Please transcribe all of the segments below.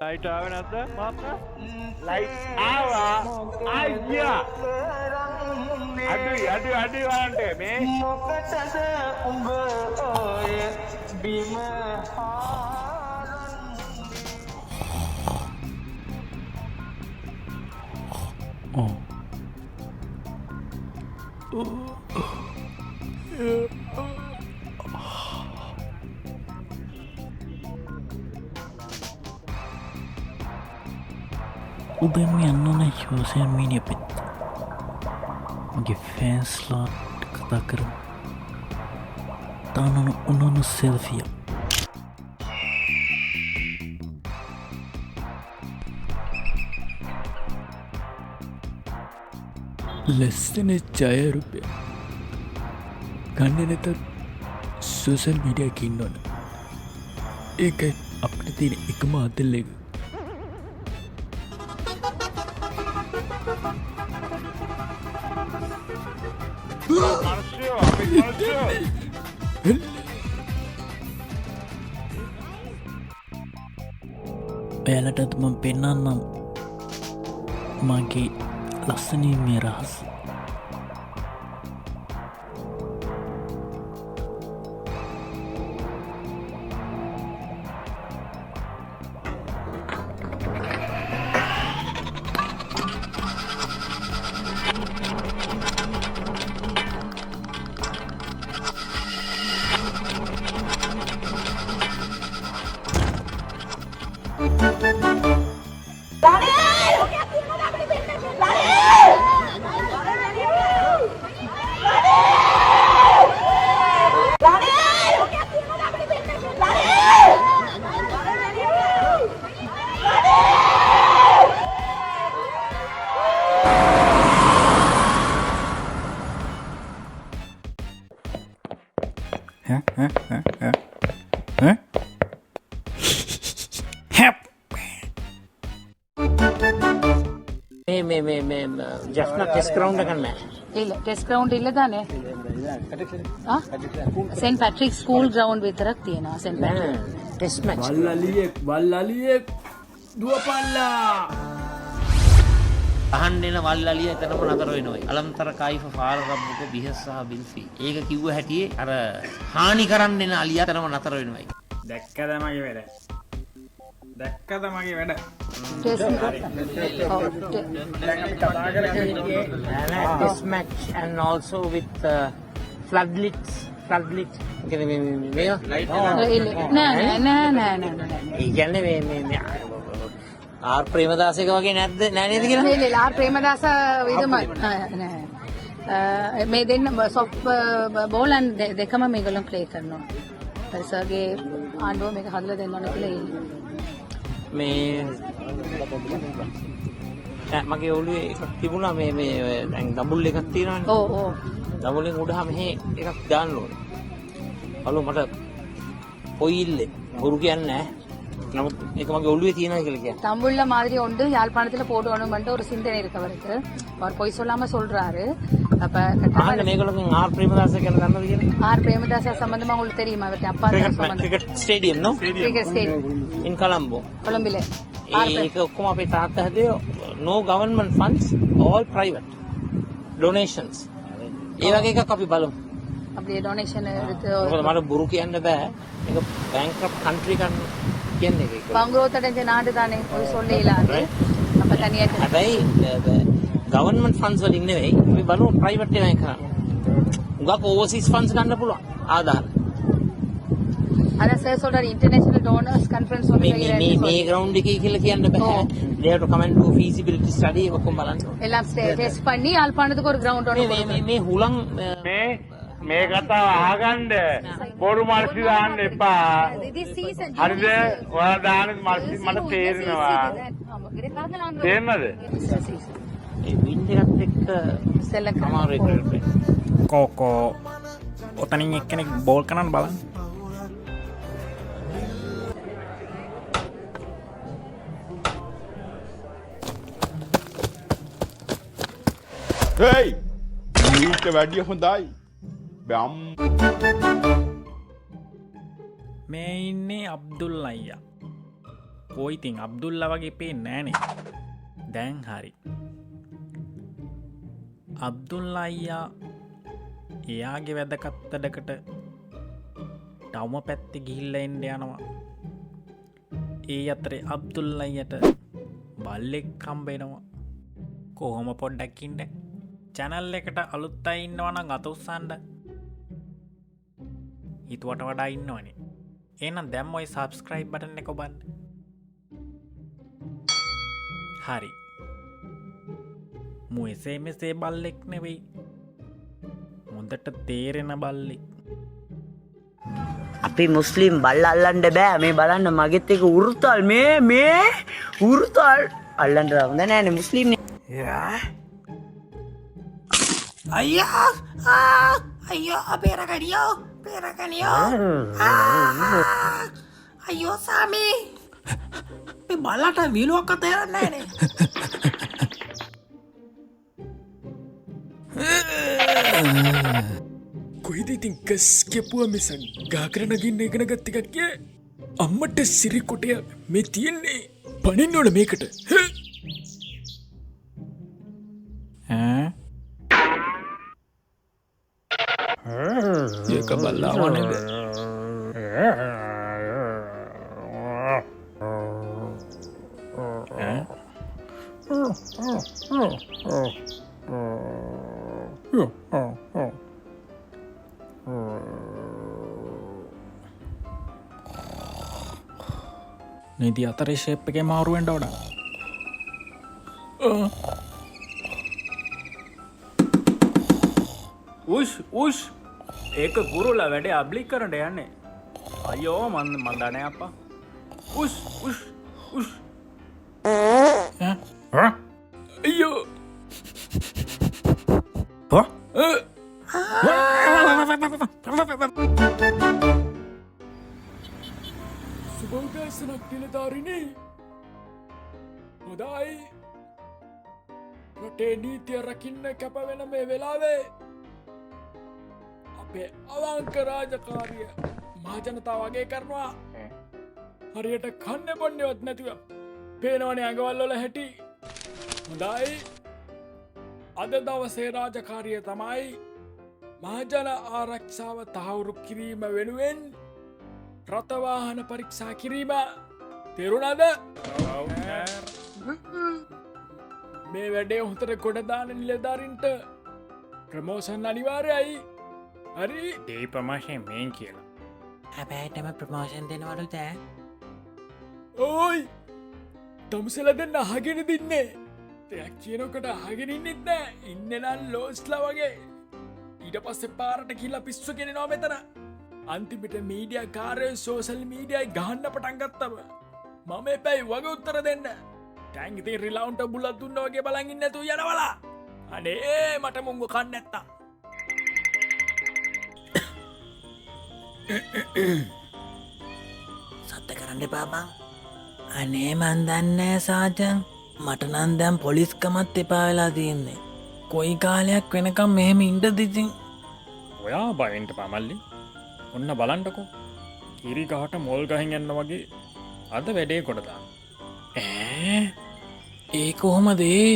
Light ආවේ නැද්ද මහත්මයා? ලයිට් ආවා අයියා අඩි වන්ට මේ මොකටද උඹ ඔය බිම උදෙන්ම යන්න ඕන සෝෂල් මීඩියා පැත්ත. මගේ ෆෑන්ස්ලාට කතා කරමු. තානන උනන සෙල්ෆිය. ලස්සන ජයරුපය ගන්න නැත සෝෂල් මීඩියා එක ඉන්න ඕන. ඒකයි අපිට තියෙන එකම අතල් එක. ඔයාලටත් මම පෙන්නන්නම් මගේ ලස්සනින් මේ රහස්. ජස්න ටෙස් ග්‍රවුන්ඩ් එකක් නැහැ. ಇಲ್ಲ ಟೆಸ್ಟ್ ಗ್ರೌಂಡ್ ಇಲ್ಲ ತಾನೆ ಸೆಂಟ್ ಪ್ಯಾಟ್ರಿಕ್ ಸ್ಕೂಲ್ ಗ್ರೌಂಡ್ විතරක් තියෙනවා සෙන්ට් පැට්‍රික් ටෙස්ට් මැච්. වල්ලලියෙක් දුවපල්ලා. අහන්න එන වල්ලලිය එතනම නතර වෙනවා. අලම්තර කයිෆ ෆාර රබ්බුක බිහස් සහ බිල්ෆි. ඒක කිව්ව හැටියේ අර හානි කරන්න එන අලිය එතනම නතර වෙනවා. දැක්කද මගේ වැඩ test match and also with floodlit මේ ඒ කියන්නේ මේ ආර් ප්‍රේමදාසක වගේ නැද්ද නෑ නේද කියලා නෑ ආර් ප්‍රේමදාස විදම මේ දෙන්න සොෆ්ට් බෝලන් දෙකම මේගොල්ලෝ ප්ලේ කරනවා. පරිසරගේ ආණ්ඩුව මේක හදලා දෙන්න ඕන කියලා ඉන්නේ. මේ මගේ ඔළුවේ එකක් තිබුණා මේ දැන් ඩබල් එකක් තියෙනවානේ. ඔව් ඔව්. ඩබල්ෙන් උඩහා මෙහි එකක් දාන්න ඕනේ. අලු මට පොයිල්ලේ බොරු කියන්නේ නැහැ. නමුත් ඒක මගේ ඔළුවේ තියෙනවා කියලා කියන්නේ. தம்புள்ள மாதிரி உண்டு யாழ்ப்பாணத்துல போடணும்னு ஒரு சிந்தனை இருக்கு அவருக்கு. அவர் பொய் சொல்லாம சொல்றாரு. அப்ப ஆனா මේගොල්ලෝ ආර් ප්‍රේමදාස කියලා දන්නවද කියන්නේ? ஆர் பிரேமதாச சம்பந்தமா உங்களுக்கு தெரியுமா? அவருக்கு அப்பா சம்பந்தம். Cricket stadium no? Cricket stadium in Colombo. කොළඹිල. ඒක ඔක්කොම අපේ තාත්තා හදේ no government funds all private donations. ඒ වගේ එකක් අපි බලමු. அப்படியே டொனேஷன் எடுத்து මොකද මට බොරු කියන්න බෑ. මේක bankrupt country එකක් කියන්නේ ඒක. බංගලෝතට ඉඳ නාඩ தானே ஒரு சொல்லே இல்லாது. අප තනියට හැබැයි government funds වලින් නෙවෙයි අපි බලමු private එකෙන් කරන්නේ. උගක් overseas funds ගන්න පුළුවන් ආදාර. අර සර් சொல்றாரு international donors conference ஒன்று මේ ground එකේ කියලා කියන්න බෑ. they have to come and do feasibility study ඔක්කොම බලන්න. எல்லாம் டெஸ்ட் பண்ணி யாழ்ப்பாணத்துக்கு ஒரு கிரவுண்ட் ஒன்று මේ හුලං මේ කතාව අහගන්න බොරු මල්සි දාන්න එපා. හරිද? ඔයාලා දාන මල්සි මට තේරෙනවා. තේරෙනවද? ඒ වින්ඩ් එකත් එක්ක සෙල්ලම් අමාරු එකට. කෝකෝ ඔතනින් එක්කෙනෙක් බෝල් කරන්න බලන්න. Hey! ඊට වැඩිය හොඳයි. බම්. මේ ඉන්නේ අබ්දුල් අයියා. කොයිතින් අබ්දුල්ලා වගේ පේන්නේ නෑනේ. දැන් හරි. අබ්දුල්ලා අයියා එයාගේ වැදගත්දකට ටවුම පැත්තේ ගිහිල්ලා එන්න යනවා. ඒ අතරේ අබ්දුල්ලා අයියට බල්ලෙක් හම්බ වෙනවා. කොහොම පොඩ්ඩක් ඉන්න. channel එකට අලුත් අය ඉන්නවා නම් අත උස්සන්න. හිතුවට වඩා ඉන්නවනේ. එහෙනම් දැන් ඔය subscribe button එක ඔබන්න. හරි. මු එසේ මෙසේ බල්ලෙක් නෙවෙයි. හොඳට තේරෙන බල්ලෙක්. අපි මුස්ලිම් බල්ල අල්ලන්න බෑ. මේ බලන්න මගෙත් එක උරුතල් මේ උරුතල් අල්ලන්න හොඳ නෑනේ මුස්ලිම් නේ. අයියා අයියෝ පෙරකනියෝ අයියෝ සාමි මේ බලට විලුවක් අතේරන්නේ නෑනේ. කොයිද ඉතින් ගස් කෙපුවා මිසක් ගාකර නගින්න ඉගෙන ගත්ත එකක් කිය. අම්මට සිරි කොටය මේ තියෙන්නේ පනින්න ඕන මේකට. ඒක බල්ලාවා නේද? නිදි අතරේ ෂේප් එකේ මාරු වෙන්න ඕන. උෂ් ඒක ගුරුලා වැඩේ අබ්ලික් කරන්න යන්නේ. අයියෝ මන් දන්නේ අප්පා. උෂ් අයියෝ සුබෝදෑසනක් නිලධාරිනි. හොඳයි. රටේ නීතිය රකින්න කැප වෙන මේ වෙලාවේ අපේ අවංක රාජකාරිය මහජනතාව වගේ කරනවා. හරියට කන්නේ බොන්නේවත් නැතිව පේනවනේ ඇඟවල් වල හැටි. හොඳයි. අද දවසේ රාජකාරිය තමයි මහජන ආරක්ෂාව තහවුරු කිරීම වෙනුවෙන් රථවාහන පරීක්ෂා කිරීම. තේරුණාද? මේ වැඩේ හොඳට ගොඩ දාන නිලධාරීන්ට ප්‍රමෝෂන් අනිවාර්යයි. හරි? ඒ ප්‍රමෝෂන් මේන් කියලා. හැබැයිටම ප්‍රමෝෂන් දෙනවලු තෑ. ඕයි තමුසල දෙන්න අහගෙන දින්නේ. දෙයක් කියනකොට අහගෙන ඉන්නෙත් නෑ. ඉන්න නම් ලෝස්ලා වගේ. ඊට පස්සේ පාරට කියලා පිස්සු කෙනෙනවා මෙතන. අන්තිමට මීඩියා කාර්යය සෝෂල් මීඩියයි ගහන්න පටන් ගත්තම මම එපැයි වගේ උත්තර දෙන්න. ටැංග් ඉතින් රිලවුන්ට බුලත් දුන්න වගේ බලන් ඉන්න නැතුව යනවලා. අනේ මට මුංගු කන්න නැත්තම්. සත්‍ය කරන්න එපා බං. අනේ මන් දන්නේ සාජන්. මට නම් දැන් පොලිස්කමත් එපා වෙලා තියෙන්නේ. කොයි කාලයක් වෙනකම් මෙහෙම ඉන්නද ඉතින්? ඔයා බයෙන්ට පමල්ලි. ඔන්න බලන්නකෝ. කිරි ගහට මොල් ගහින් යන්න වගේ අද වැඩේ කොට දාන්න. ඒ කොහොමද ඒ?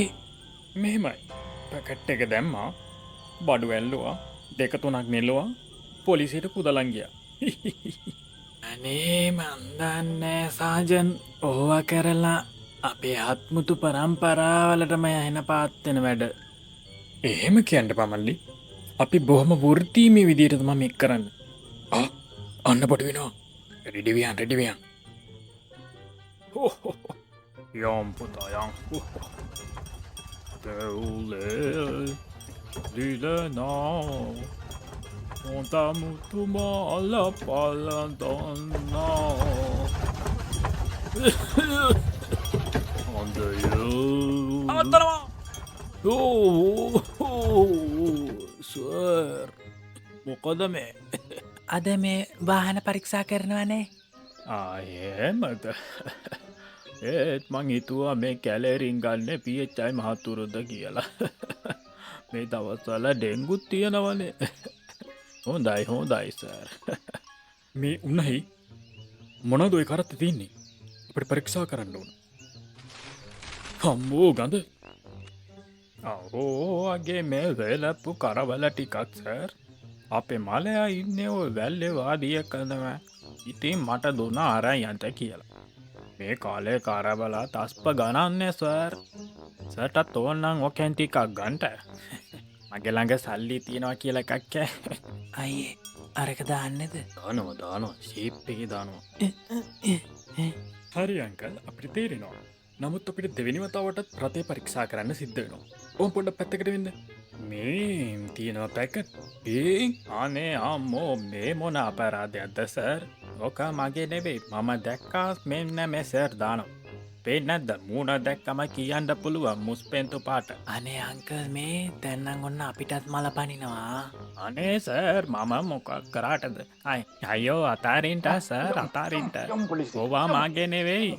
මෙහෙමයි. පැකට් එක දැම්මා. බඩු ඇල්ලුවා. 2-3ක් නෙළුවා. පොලිසියට පුදලන් ගියා. අනේ මන් දන්නේ සාජන්. ඕවා කරලා අපේ ආත්මුතු පරම්පරාවලටම යන පාත් වෙන වැඩ. එහෙම කියන්න පමල්ලි. අපි බොහොම වෘත්තීමේ විදියට තමයි මේක කරන්නේ. අන්න පොඩි වෙනවා. රෙඩිවියන්. යම් පුතා යම්. දෙවුලේ දිලනා මොන්තමුතුමාල පලඳන්නා අතරවා. සර් මොකද මේ? අද මේ වාහන පරීක්ෂා කරනවනේ. ආයෙමද? ඒත් මං හිතුවා මේ කැලේරින් ගන්න PHI මහතුරුද කියලා. මේ දවස්වල ඩෙන්ගුත් තියෙනවනේ. හොඳයි සර්. මේ උන්නයි මොනවද ඔය කරත්තේ තින්නේ? අපිට පරීක්ෂා කරන්න ඕන. අම්මෝ ගඳ. ඕගේ මේ වෙලප්පු කරවල ටිකක් සර්. අපේ මලයා ඉන්නේ ඔය වැල්ලේ වාදිය කරනව. ඉතින් මට දුන්නා අරන් යන්න කියලා. මේ කාලේ කරවලා තස්ප ගණන්නේ සර්. සර්ටත් ඕනනම් ඔකෙන් ටිකක් ගන්නට. මගේ ළඟ සල්ලි තියනවා කියලා එකක් කෑ. අයියේ අරක දාන්නද? දානවා ෂීප් එකේ දානවා. හරි අංකල් අපිට තේරෙනවා. නමුත් අපිට දෙවෙනි වතාවටත් රතේ පරීක්ෂා කරන්න සිද්ධ වෙනවා. ඕම් පොඩ්ඩක් පැත්තකට වෙන්න. මේ තියෙනවා පැකට්. අනේ අම්මෝ මේ මොන අපරාධයක්ද සර්? ඕක මගේ නෙවෙයි. මම දැක්කා මෙන්න මේ සර් දානවා. පේන්නේ නැද්ද? මූණ දැක්කම කියන්න පුළුවන් මුස්පෙන්තු පාට. අනේ අංකල් මේ දැන්නම් ඔන්න අපිටත් මල පනිනවා. අනේ සර් මම මොකක් කරාටද? අයියෝ අතාරින්ට සර් අතාරින්ට. ඕවා මගේ නෙවෙයි.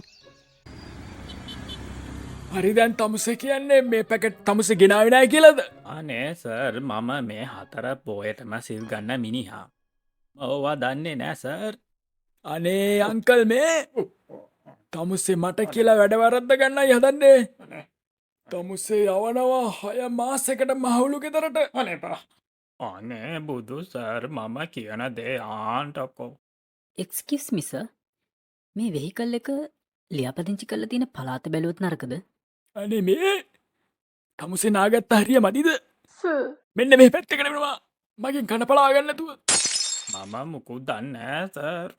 හරි දැන් තමුසේ කියන්නේ මේ පැකට් තමුසේ ගෙනාවේ නැහැ කියලාද? අනේ සර් මම මේ 4 පොයටම සිල් ගන්න මිනිහා. ඕවා දන්නේ නෑ සර්. අනේ අංකල් මේ තමුසේ මට කියලා වැඩ වරද්ද ගන්නයි හදන්නේ. තමුසේ යවනවා 6 මාසයකට මහවුලු ගෙදරට. අනේ බුදු සර් මම කියන දේ ආන්ටකෝ. එක්ස්කියුස් මි සර්. මේ වෙහිකල් එක ලියාපදිංචි කරලා තියෙන පළාත බැලුවොත් නරකද? අනේ මේ තමුසේ නාගත්ත හරිය මදිද? මෙන්න මේ පැත්තකට වෙනවා. මගෙන් කන පලා ගන්න නැතුව. මම මුකුත් දන්නේ නෑ සර්.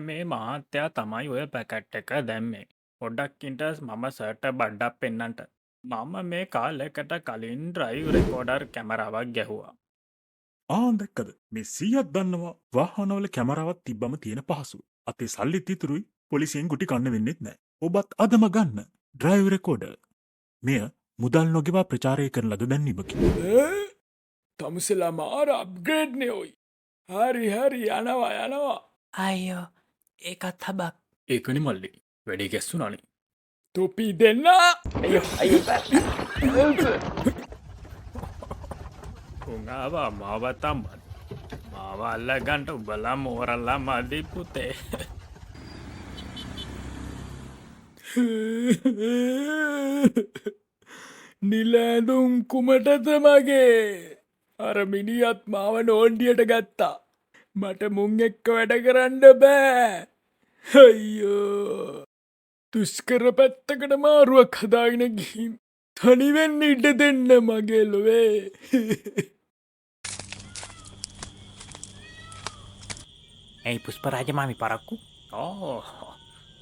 මේ මහත්තයා තමයි ඔය පැකට් එක දැම්මේ. පොඩ්ඩක් ඉන්ටස් මම සර්ට බඩ්ඩක් පෙන්නන්ට. මම මේ කාලෙකට කලින් ඩ්‍රයිව් රෙකෝඩර් කැමරාවක් ගැහුවා. දැක්කද මේ 100ක් දන්නවා වාහනවල කැමරාවක් තිබ්බම තියෙන පහසුව. අතේ සල්ලිත් ඉතුරුයි පොලිසියෙන් ගුටි කන්න වෙන්නෙත් නැහැ. ඔබත් අදම ගන්න ඩ්‍රයිව් රෙකෝඩර්. මෙය මුදල් නොගෙවා ප්‍රචාරය කරන ලද දැන්වීමකි. තමුසෙලා මාර අප්ග්‍රේඩ් නේ ඔයි. හරි යනවා. අයියෝ ඒකත් හබක්. ඒකනේ මල්ලි. වැඩේ ගැස්සුණානේ. තොපි දෙන්න. උංගාවා මාව තම්බන්. මාව අල්ලගන්න උඹලා මෝරල්ලා මදි පුතේ. නිලැඳුම් කුමටද මගේ? අර මිනිහත් මාව නෝන්ඩියට ගත්තා. මට මුං එක්ක වැඩ කරන්න බෑ. අයියෝ. දුෂ්කර පැත්තකට මාරුවක් හදාගෙන ගිහින් තනිවෙන්න ඉඩ දෙන්න මගේ ලොවේ. ඇයි පුෂ්පරාජ මාමි පරක්කු?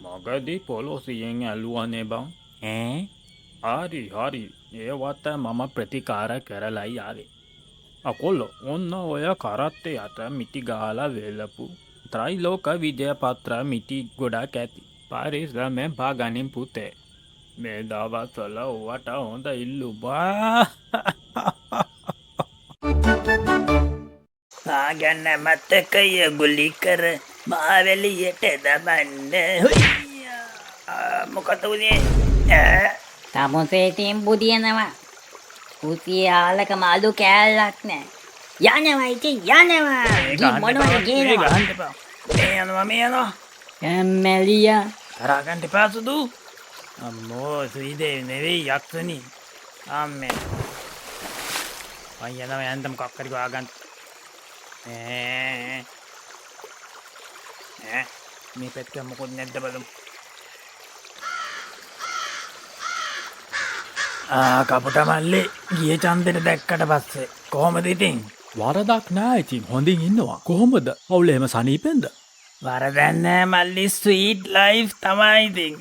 මගදී පොලොසියෙන් ඇල්ලුවනේ බං. හරි ඒවත් මම ප්‍රතිකාර කරලයි ආවේ. අකොල්ලො ඔන්න ඔය කරත්තේ යට මිටි ගාලා වෙලපු ත්‍රයිලෝක විජය පත්‍ර මිටි ගොඩක් ඇති. පරිස්සමෙන් පාගනින් පුතේ. මේ දවස්වල ඔවට හොඳ ඉල්ලුබා. ආගන්න මතකය ගුලි කර මාවැලියට දමන්න. මොකද උනේ? තමුසේටින් බුදියනවා. පුතියාලක මාළු කෑල්ලක් නෑ. යනවා ඉතින් යනවා. මොනවද කියනවා? මේ යනවා. ඇම්මැලියා. තරගන්න එපා සුදු. අම්මෝ සුයිදේ නෙවෙයි යක්ෂණි. අම්මේ. යනවා යන්තම් කක්කරි ගාගන්න. මේ පැත්ත මොකොත් නැද්ද බලමු. කපුට මල්ලි ගිය චන්දෙට දැක්කට පස්සේ කොහොමද ඉතින්? වරදක් නෑ ඉතින් හොඳින් ඉන්නවා. කොහොමද? අවුල එහෙම සනීපෙන්ද? වරදක් නෑ මල්ලි ස්වීට් ලයිෆ් තමයි ඉතින්.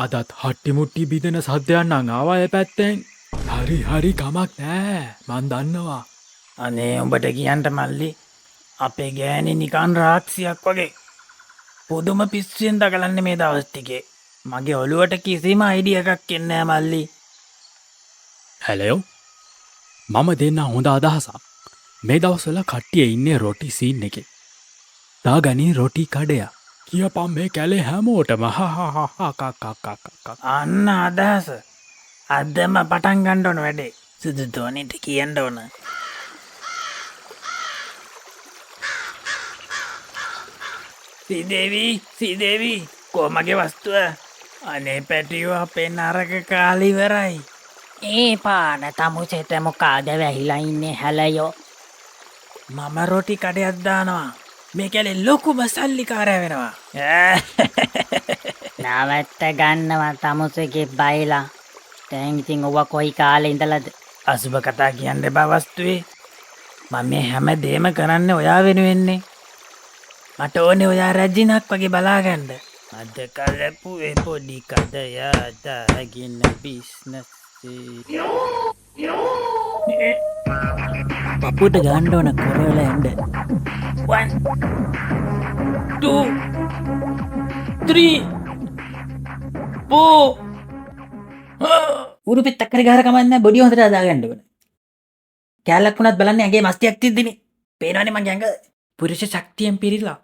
අදත් හට්ටි මුට්ටි බිදෙන සද්දයක් නම් ආවා ඒ පැත්තෙන්. හරි කමක් නෑ. මන් දන්නවා. අනේ උඹට කියන්න මල්ලි අපේ ගෑණි නිකන් රාක්සියක් වගේ. පුදුම පිස්සුවෙන් දගලන්නේ මේ දවස් ටිකේ. මගේ ඔළුවට කිසිම අයිඩියා එකක් එන්නේ නෑ මල්ලි. හැලෝ. මම දෙන්න හොඳ අදහසක්. මේ දවස්වල කට්ටිය ඉන්නේ රොටි සීන් එකේ. දාගනි රොටි කඩයක්. කියපම් මේ කැලේ හැමෝටම අන්න අදහස. අදම පටන් ගන්න ඕන වැඩේ. සුදු තෝනිට කියන්න ඕන. සීදේවි කොමගේ වස්තුව අනේ පැටියෝ අපේ නරක කාලිවරයි. ඒ පාන තමුසෙට මොකාද වැහිලා ඉන්නේ හැලයෝ. මම රොටි කඩයක් දානවා. මේ කැලේ ලොකුම සල්ලිකාරය වෙනවා. නවත්ත ගන්නවා තමුසෙගේ බයිලා. දැන් ඉතින් ඔව කොයි කාලේ ඉඳලාද? අසුබ කතා කියන්න එපා වස්තුවේ. මම මේ හැම දෙම කරන්න ඔයා වෙනුවෙන්නේ. මට ඕනේ ඔයා රජිනක් වගේ බලාගන්න. අද කලපු ඒ පොඩි කඩයා දාගෙන බිස්නස් පපුට ගන්න ඕන කොරවල එන්න. 1 2 3 4 උරු පෙත්තක් කරේ ගහර කමන්නේ බොඩි හොඳට හදාගන්න ඕන. කැලක් වුණත් බලන්නේ ඇඟේ මස්තියක් තිද්දිනේ. පේනවනේ මගේ ඇඟ පුරුෂ ශක්තියෙන් පිරීලා.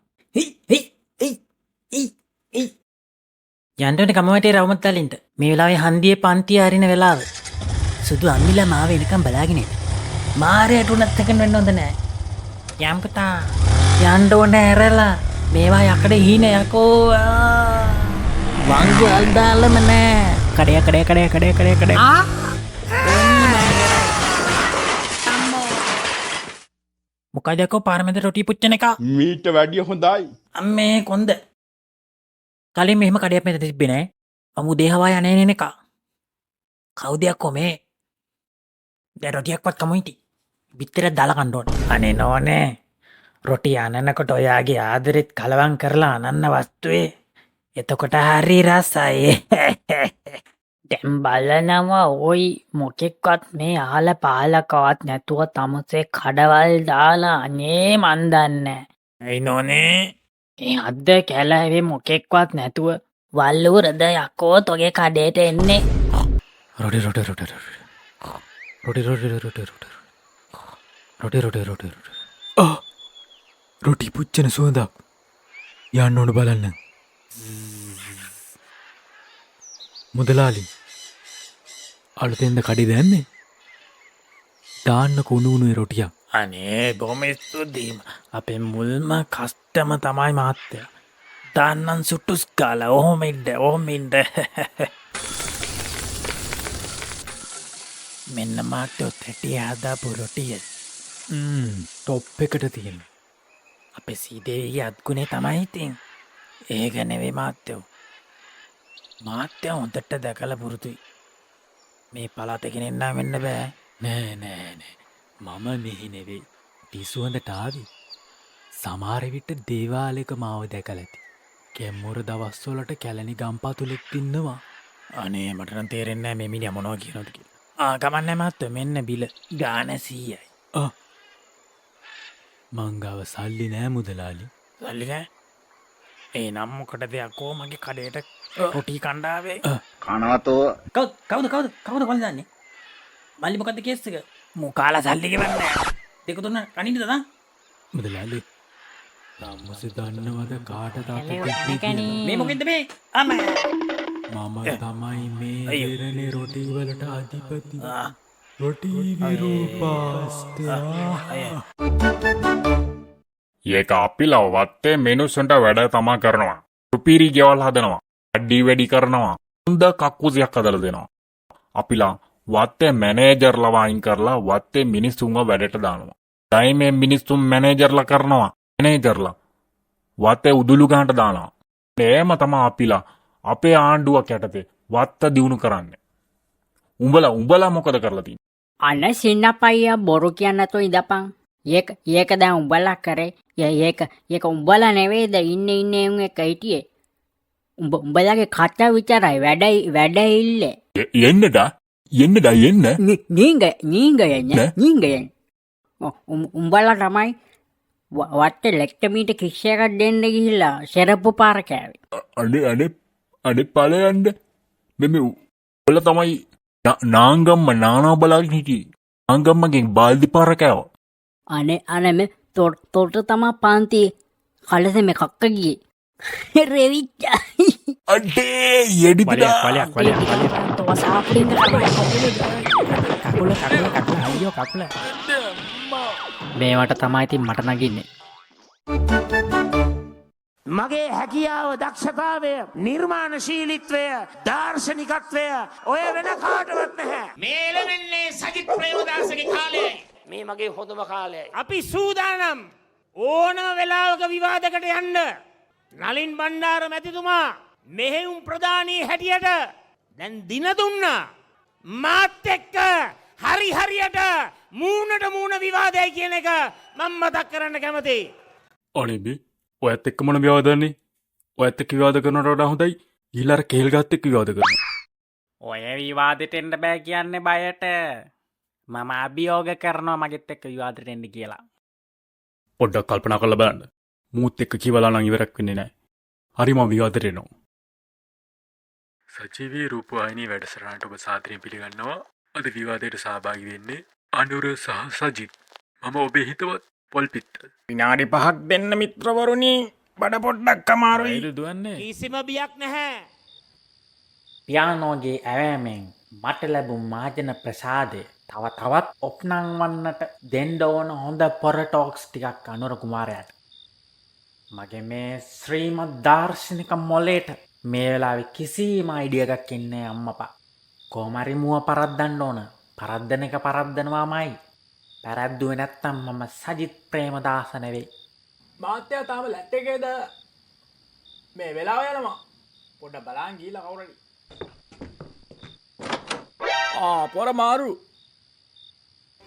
යන්ටෝනේ කමවටේ රවුමත් තලින්ට. මේ වෙලාවේ හන්දියේ පන්තිය අරින වෙලාව. සුදු අම්මිලා මාව එනකම් බලාගෙන ඉන්න. මාරයට උනත් එකන් වෙන්න හොඳ නෑ. යම් පුතා යන්න ඕනේ ඇරලා. මේවා යකඩ හීන යකෝ. වංගල් දාලම නෑ. කඩේ. මොකද යකෝ පාරමෙද රොටි පුච්චන එක? මීට වැඩිය හොඳයි. අම්මේ කොන්ද. කලින් මෙහෙම කඩයක් මෙතන තිබ්බේ නෑ. අමු දේහවා යන්නේ නේ එක. කවුද යකෝ මේ? දැන් රොටියක්වත් කමු හිටි. බිත්තර දාලා කන්න ඕනේ. අනේ නෝනේ. රොටි අනනකොට ඔයාගේ ආදරෙත් කලවම් කරලා අනන්න වස්තුවේ. එතකොට හරි රසයි. දැන් බලනවා ඔයි මොකෙක්වත් මේ අහල පහලකවත් නැතුව තමුසේ කඩවල් දාලා අනේ මන් දන්නේ. ඇයි නෝනේ? ඒ අද්ද කැලෑවේ මොකෙක්වත් නැතුව වල්ලුවරද යකෝ තොගේ කඩේට එන්නේ. රොටි පුච්චන සුවඳක් යන්න ඕන බලන්න. මුදලාලි අලුතෙන්ද කඩි දැම්මේ? දාන්න කුණුුණුවේ රොටියක්. අනේ බොහොම ස්තුතියි. අපේ මුල්ම කස්ටම තමයි මහත්තයා. දාන්නම් සුට්ටුස් කාලා ඔහොම ඉන්න. මෙන්න මාට්ටෝ තැටිය හදාපු රොටිය. ටොප් එකට තියෙන. අපේ සීදේවිගේ අත්ගුණේ තමයි ඉතින්. ඒක නෙවෙයි මාත්‍යෝ. මාත්‍යෝ හොඳට දැකලා පුරුදුයි. මේ පළාතකින් එන්න වෙන්න බෑ. නෑ. මම මෙහි නෙවෙයි. පිසුවඳට ආවි. සමහර විට දේවාලයක මාව දැකලා ඇති. කැම්මොර දවස්වලට කැලණි ගම්පතුලෙක් ඉන්නවා. අනේ මට නම් තේරෙන්නේ නෑ මේ මිනිහා මොනවා කියනවද කියලා. කමන්නේ මාත්‍යෝ මෙන්න බිල ගාන 100යි. මංගාව සල්ලි නෑ මුදලාලි. සල්ලි නෑ? ඒ නම් මොකටද යකෝ මගේ කඩේට රොටි කණ්ඩාවේ? කනවතෝ කවුද කොල්ල දන්නේ? මල්ලි මොකද්ද කේස් එක? මුකාලා සල්ලි ගෙවන්නේ නෑ. දෙක තුන කනින්ද දා? මුදලාලි තම්මස දන්නවද කාටද මේ මොකෙන්ද මේ? මම තමයි මේ දෙරනේ රොටි වලට අධිපති. රොටි විරූපාස්තයා. ඒක අපිලා වත්තේ මිනිස්සුන්ට වැඩ තමා කරනවා. රුපිරි ගෙවල් හදනවා. අඩ්ඩි වැඩි කරනවා. හොඳ කක්කුසියක් හදලා දෙනවා. අපිලා වත්තේ මැනේජර්ලා වයින් කරලා වත්තේ මිනිස්සුන්ව වැඩට දානවා. ඩයිමේ මිනිස්සුන් මැනේජර්ලා කරනවා. මැනේජර්ලා වත්තේ උදුළු ගහට දානවා. එහෙම තමයි අපිලා අපේ ආණ්ඩුවක් යටතේ වත්ත දියුණු කරන්නේ. උඹලා මොකද කරලා තියෙන්නේ? අන්න සින්නපයියා බොරු කියන්න නැතුව ඉඳපන්. ඒක දැන් උඹලා කරේ. ඒක උඹලා නෙවෙයිද ඉන්නේ උන් එක හිටියේ. උඹලගේ කතා විතරයි වැඩ ඉල්ලේ. එන්න. නීංග. උඹලා තමයි වත්තේ ලෙක්ටමීට කික්ෂයකට දෙන්න ගිහිල්ලා සෙරප්පු පාර කෑවේ. අනේ ඵලයන්ද මෙමෙ උඹලා තමයි නාංගම්ම නානා බලාගෙන හිටියේ. නාංගම්මගෙන් බාල්දි පාර කෑවා. අනේ මේ තොට තමා පාන්ති කලස මේ කක්ක ගියේ. රෙවිච්චා. අඩේ යෙඩි පිටා. කකුල අයියෝ කකුල. මේවට තමයි ඉතින් මට නගින්නේ. මගේ හැකියාව දක්ෂතාවය නිර්මාණශීලීත්වය දාර්ශනිකත්වය ඔය වෙන කාටවත් නැහැ. මේ එළවෙන්නේ සජිත් ප්‍රේමදාසගේ කාලයයි. මේ මගේ හොඳම කාලයයි. අපි සූදානම් ඕනම වෙලාවක විවාදකට යන්න. නලින් බණ්ඩාර මැතිතුමා මෙහෙයුම් ප්‍රධානී හැටියට දැන් දින දුන්නා. මාත් එක්ක හරි හරියට මූණට මූණ විවාදයි කියන එක මම මතක් කරන්න කැමතියි. අනේබේ ඔයත් එක්ක මොන විවාදන්නේ? ඔයත් එක්ක විවාද කරනවට වඩා හොඳයි ගිහිල්ලා අර කේල් ගහත් එක්ක විවාද කරනවා. ඔය විවාදෙට එන්න බෑ කියන්නේ බයට. මම අභියෝග කරනවා මගෙත් එක්ක විවාදෙට එන්න කියලා. පොඩ්ඩක් කල්පනා කරලා බලන්න. මූත් එක්ක කිවලා නම් ඉවරක් වෙන්නේ නැහැ. හරි මම විවාදෙට එනවා. සජීවී රූපවාහිනී වැඩසටහනට ඔබ සාදරයෙන් පිළිගන්නවා. අද විවාදයට සහභාගී වෙන්නේ අනුර සහ සජිත්. මම ඔබේ හිතවත් පොල්පිට. විනාඩි 5ක් දෙන්න මිත්‍රවරුනි. බඩ පොඩ්ඩක් අමාරුයි. දුවන්නේ. කිසිම බියක් නැහැ. පියානෝගේ ඇවෑමෙන් මට ලැබුම් මාජන ප්‍රසාදය තවත් ඔප්නං වන්නට දෙන්න ඕන හොඳ පොර ටෝක්ස් ටිකක් අනුර කුමාරයාට. මගේ මේ ශ්‍රීමත් දාර්ශනික මොලේට මේ වෙලාවේ කිසිම අයිඩියා එකක් ඉන්නේ අම්මපා. කොහොමරි මුව පරද්දන්න ඕන. පරද්දන එක පරද්දනවාමයි. පැරද්දුවේ නැත්තම් මම සජිත් ප්‍රේමදාස නෙවෙයි. මාත්‍යා තාම ලැට් එකේද? මේ වෙලාව යනවා. පොඩ්ඩක් බලන් ගිහලා කවුරුරි. පොර මාරු.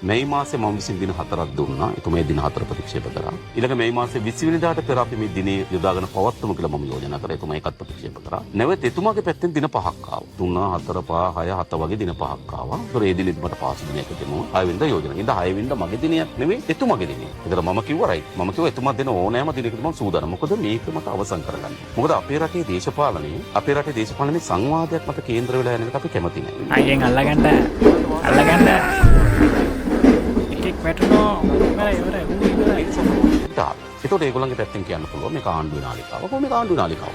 මේ මාසේ මම විසින් දින 4ක් දුන්නා. එතුමේ දින 4 ප්‍රතික්ෂේප කරා. ඊළඟ මේ මාසේ 20 වෙනිදාට පෙර අපි මේ දිනේ යොදාගෙන පවත්වමු කියලා මම යෝජනා කරා. එතුමා ඒකත් ප්‍රතික්ෂේප කරා. නැවත එතුමාගේ පැත්තෙන් දින 5ක් ආවා. 3, 4, 5, 6, 7 වගේ දින 5ක් ආවා. ඒතර ඒ දිනෙත් මට පාසු දිනයක දෙනවා. 6 වෙනිදා යෝජනා. ඉතින් 6 වෙනිදා මගේ දිනයක් නෙවෙයි එතුමාගේ දිනේ. ඒතර මම කිව්වා රයිට්. මම කිව්වා එතුමා දෙන ඕනෑම දිනයකට මම සූදානම්. මොකද මේක මට අවසන් කරගන්න. මොකද අපේ රටේ දේශපාලනේ සංවාදයක් මත කේන්ද්‍ර වෙලා යන එකට අපි කැමති නැහැ. අයියෙන් අල්ලගන්න. වැටුණෝ ඉවරයි. ඒතකොට ඒගොල්ලන්ගේ පැත්තෙන් කියන්න පුළුවන් මේක ආණ්ඩුවේ නාලිකාව. කොහොම මේක ආණ්ඩුවේ නාලිකාව?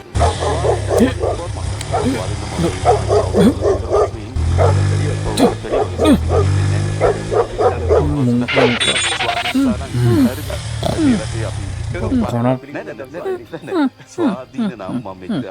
ස්වාධීන නම් මම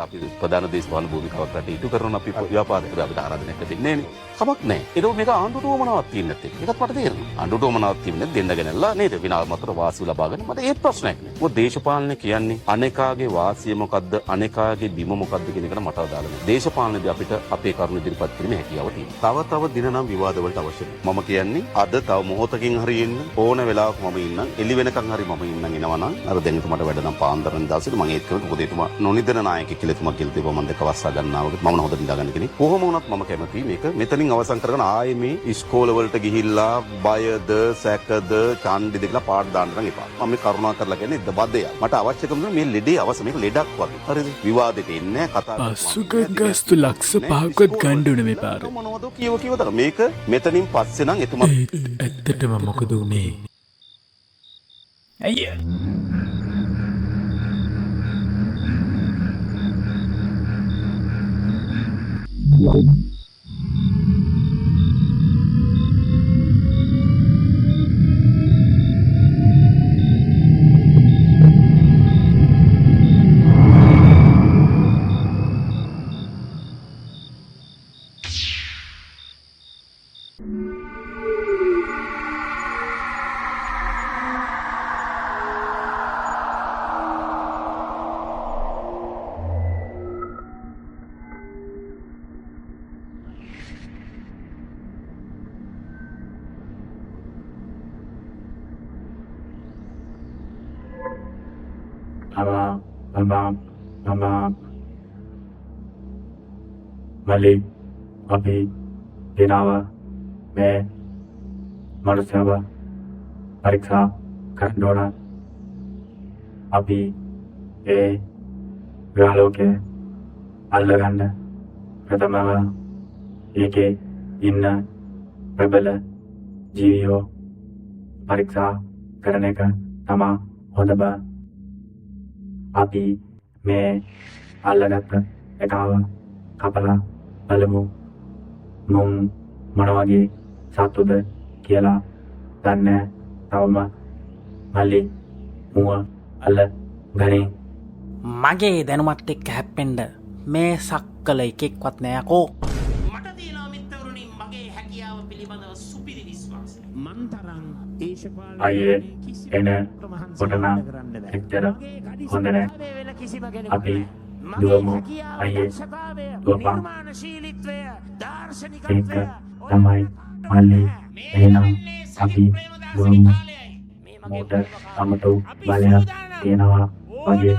අපි ප්‍රධාන දේශපාලන භූමිකාවක් රටේ ඉටු කරන අපි ව්‍යාපාරිකව අපිට ආරාධනයක් දෙන්නේ නැහැ. කමක් නැහැ. ඒක මේක ආණ්ඩුවට වමනාවක් තියෙන්නේ නැත්තේ. ඒකත් මට තේරෙනවා. ආණ්ඩුවට වමනාවක් තියෙන්නේ දෙන්න ගණන්ලා නේද? විනාල් මතර වාසිය ලබා ගන්න. මට ඒ ප්‍රශ්නයක් නෑ. මොකද දේශපාලනය කියන්නේ අනේකාගේ වාසිය මොකද්ද? අනේකාගේ බිම මොකද්ද කියන එකට මට අදාළ නැහැ. දේශපාලනයේදී අපිට අපේ කරුණු ඉදිරිපත් කිරීමේ හැකියාව තියෙනවා. තව දින නම් විවාද වලට අවශ්‍ය නැහැ. මම කියන්නේ අද තව මොහොතකින් හරි ඉන්න ඕන වෙලාවක මම ඉන්නම්. එළි වෙනකන් හරි මම ඉන්නම් එනවා නම් අර දෙන්නට මට වැඩ නම් පාන්දරන දවසේ මම ඒත් කරේ. මොකද එතුමා නොනිදන නායකයෙක් කියලා එතුමා කියලා තිබ්බා. මම දෙක වස්සා ගන්නවා. මම හොඳට නිදාගන්න කෙනෙක්. කොහොම වුණත් මම කැමතියි මේක මෙතනින් අවසන් කරගෙන ආයේ මේ ඉස්කෝල වලට ගිහිල්ලා බයද සැකද ඡන්දෙද කියලා පාඩ දාන්න නම් එපා. මම මේ කරුණා කරලා කියන්නේ බද්දේ. මට අවශ්‍යකම මේ ලෙඩේ අවශ්‍ය මේක ලෙඩක් වගේ. හරිද? විවාදෙට එන්නේ කතා අසුක ගස්තු ලක්ෂ 5ක්වත් ගන්න ඕනේ මේ පාර. මොනවද කියවද මේක මෙතනින් පස්සේ නම් එතුමා ඇත්තටම මොකද උනේ? අයියා Malik, Abi, Dinawa, मैं मरुसावा परीक्षा करना अभी ए ग्रहों अलग प्रथम एक इन प्रबल जीवियों परीक्षा करने का तमा होता अभी मैं अलग एकावा कपला बलमु मुं मनवागे सातुद කියලා දන්නේ තවම මල්ලි මුව අල්ල ගනේ මගේ දැනුමත් එක්ක හැප්පෙන්ඩ මේ සක්කල එකෙක්වත් නෑකෝ. මට තියෙනවා මිත්‍රවරුනි මගේ හැකියාව පිළිබඳව සුපිරි විශ්වාසය. මන් තරම් දේශපාලන අයියේ එන පොටනම් එච්චර හොඳ නෑ. අපි දුවමු අයියේ දුවපන්. ඒක තමයි මල්ලි එහෙනම් අපි දුවමු. මෝට අමතු බලයක් තියෙනවා වගේ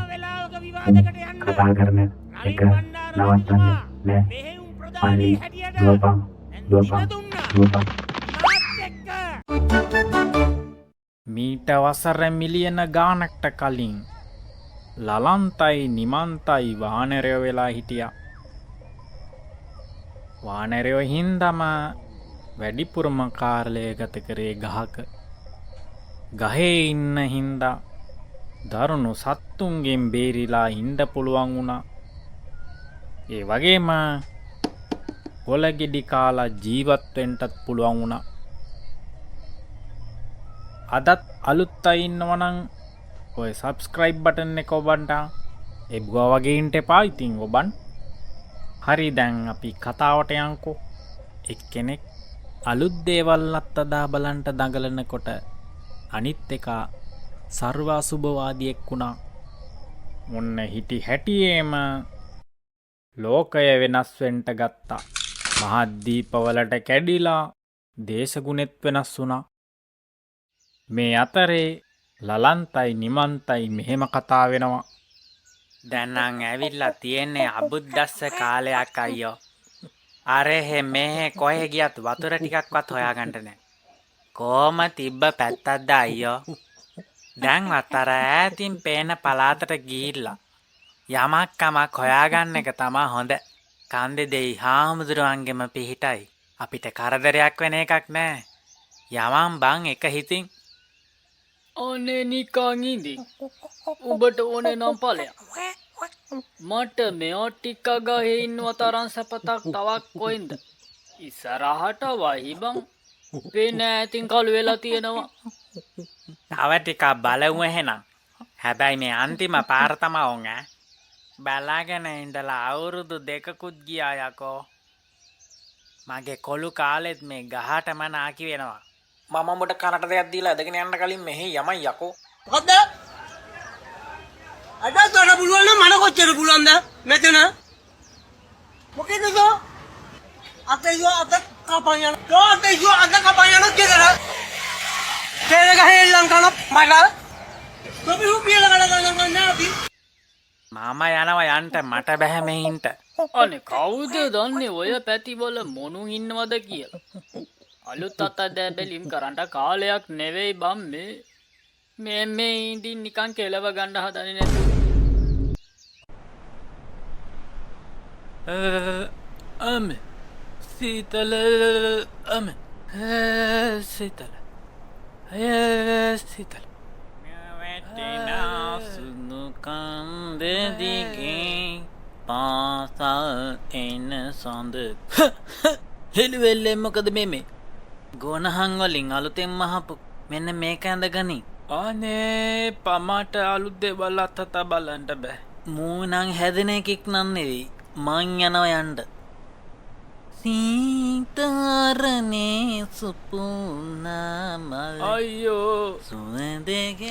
කතා කරන එක නවත්තන්නේ නෑ. මල්ලි දුවපන් දුවපන් දුවපන්. මීට වසර මිලියන ගානක්ට කලින් ලලන්තයි නිමන්තයි වානරයෝ වෙලා හිටිය. වානරයෝ හින්දම වැඩිපුරම කාර්ලය ගත කරේ ගහක. ගහේ ඉන්න හින්දා දරුණු සත්තුන්ගෙන් බේරිලා ඉන්ඩ පුළුවන් වුණා. ඒ වගේම ගොලගෙඩි කාලා ජීවත්වෙන්ටත් පුළුවන් වුණා. අදත් අලුත් අය ඉන්නවනං ඔය සබස්ක්‍රයිබ් බටන් එක ඔබන්ට එබ්ගවා වගේන්ට එපා ඉතින් ඔබන්. හරි දැන් අපි කතාවට යංකෝ. එක්කෙනෙක් අලුත් දේවල්ලත් අදා බලන්ට දඟලනකොට අනිත් එක සර්වාසුභවාදියෙක් වුණා. ඔන්න හිටි හැටියේම ලෝකය වෙනස් වෙන්ට ගත්තා. මහද්දීපවලට කැඩිලා දේශගුණෙත් වෙනස් වුණා. මේ අතරේ ලලන්තයි නිමන්තයි මෙහෙම කතා වෙනවා. දැන්නං ඇවිල්ලා තියෙන්නේ අබුද්දස්ස කාලයක් අයියෝ. අරහෙ මෙහෙ කොහෙ ගියත් වතුර ටිකක්වත් හොයාගන්න නෑ. කොහම තිබ්බ පැත්තක්ද අයියෝ. දැන් අතර ඈතින් පේන පලාතට ගිහිල්ලා යමක් කමක් හොයාගන්න එක තමා හොඳ. කන්දේ දෙයි හාමුදුරුවන්ගෙම පිහිටයි. අපිට කරදරයක් වෙන එකක් නෑ. යමම් බං එක හිතින්. අනේ නිකං ඉදි. උඹට ඕනේ නම් ඵලයක්. මට මෙයා ටික ගහේ ඉන්නව තරම් සපතක් තවක් කොයින්ද? ඉස්සරහට වහි බං. පේන ඇතින් කළු වෙලා තියෙනවා. තව ටිකක් බලමු එහෙනම්. හැබැයි මේ අන්තිම පාර තමයි ඕන් ඈ. බලාගෙන ඉඳලා අවුරුදු 2කුත් ගියා යකෝ. මගේ කොළු කාලෙත් මේ ගහට මන ආකි වෙනවා. මම උඹට කනට දෙයක් දීලා ඇදගෙන යන්න කලින් මෙහි යමයි යකෝ. මොකද්ද? අද තොර පුළුවන් නම් මන කොච්චර පුළුවන්ද? මෙතන. මොකේද තෝ? අතේ අත කපන් යන. තෝ අතේ අත කපන් යන කියලා. තේර ගහේ ලංකන මඩ. කොබි හුපියලා ගන්න ගන්න අපි. මාම යනවා යන්ට මට බෑ මෙහින්ට. අනේ කවුද දන්නේ ඔය පැතිවල මොනුන් ඉන්නවද කියලා? අලුත් අතදැ බැලිම් කරන්ට කාලයක් නෙවෙයි බම් මේ ඉදින් නිකන් කෙලව ගණ්ඩ හදන නැතු. සීතල සීතල සීතල වැටෙනසුනු කන්දදිගේ පාසල් එන සඳ හෙළුවෙල්ලෙ මොකද මෙමේ ගෝනහන් වලින් අලුතෙන් මහපු මෙන්න මේක ඇඳ ගනි. අනේ පමට අලුත් දේවල් අතතා බලන්ට බෑ. මූනං හැදෙන එකෙක් නන්නෙවී මං යනව යන්ඩ. සීතරනේ සුපුනාමල් අයියෝ සුවදක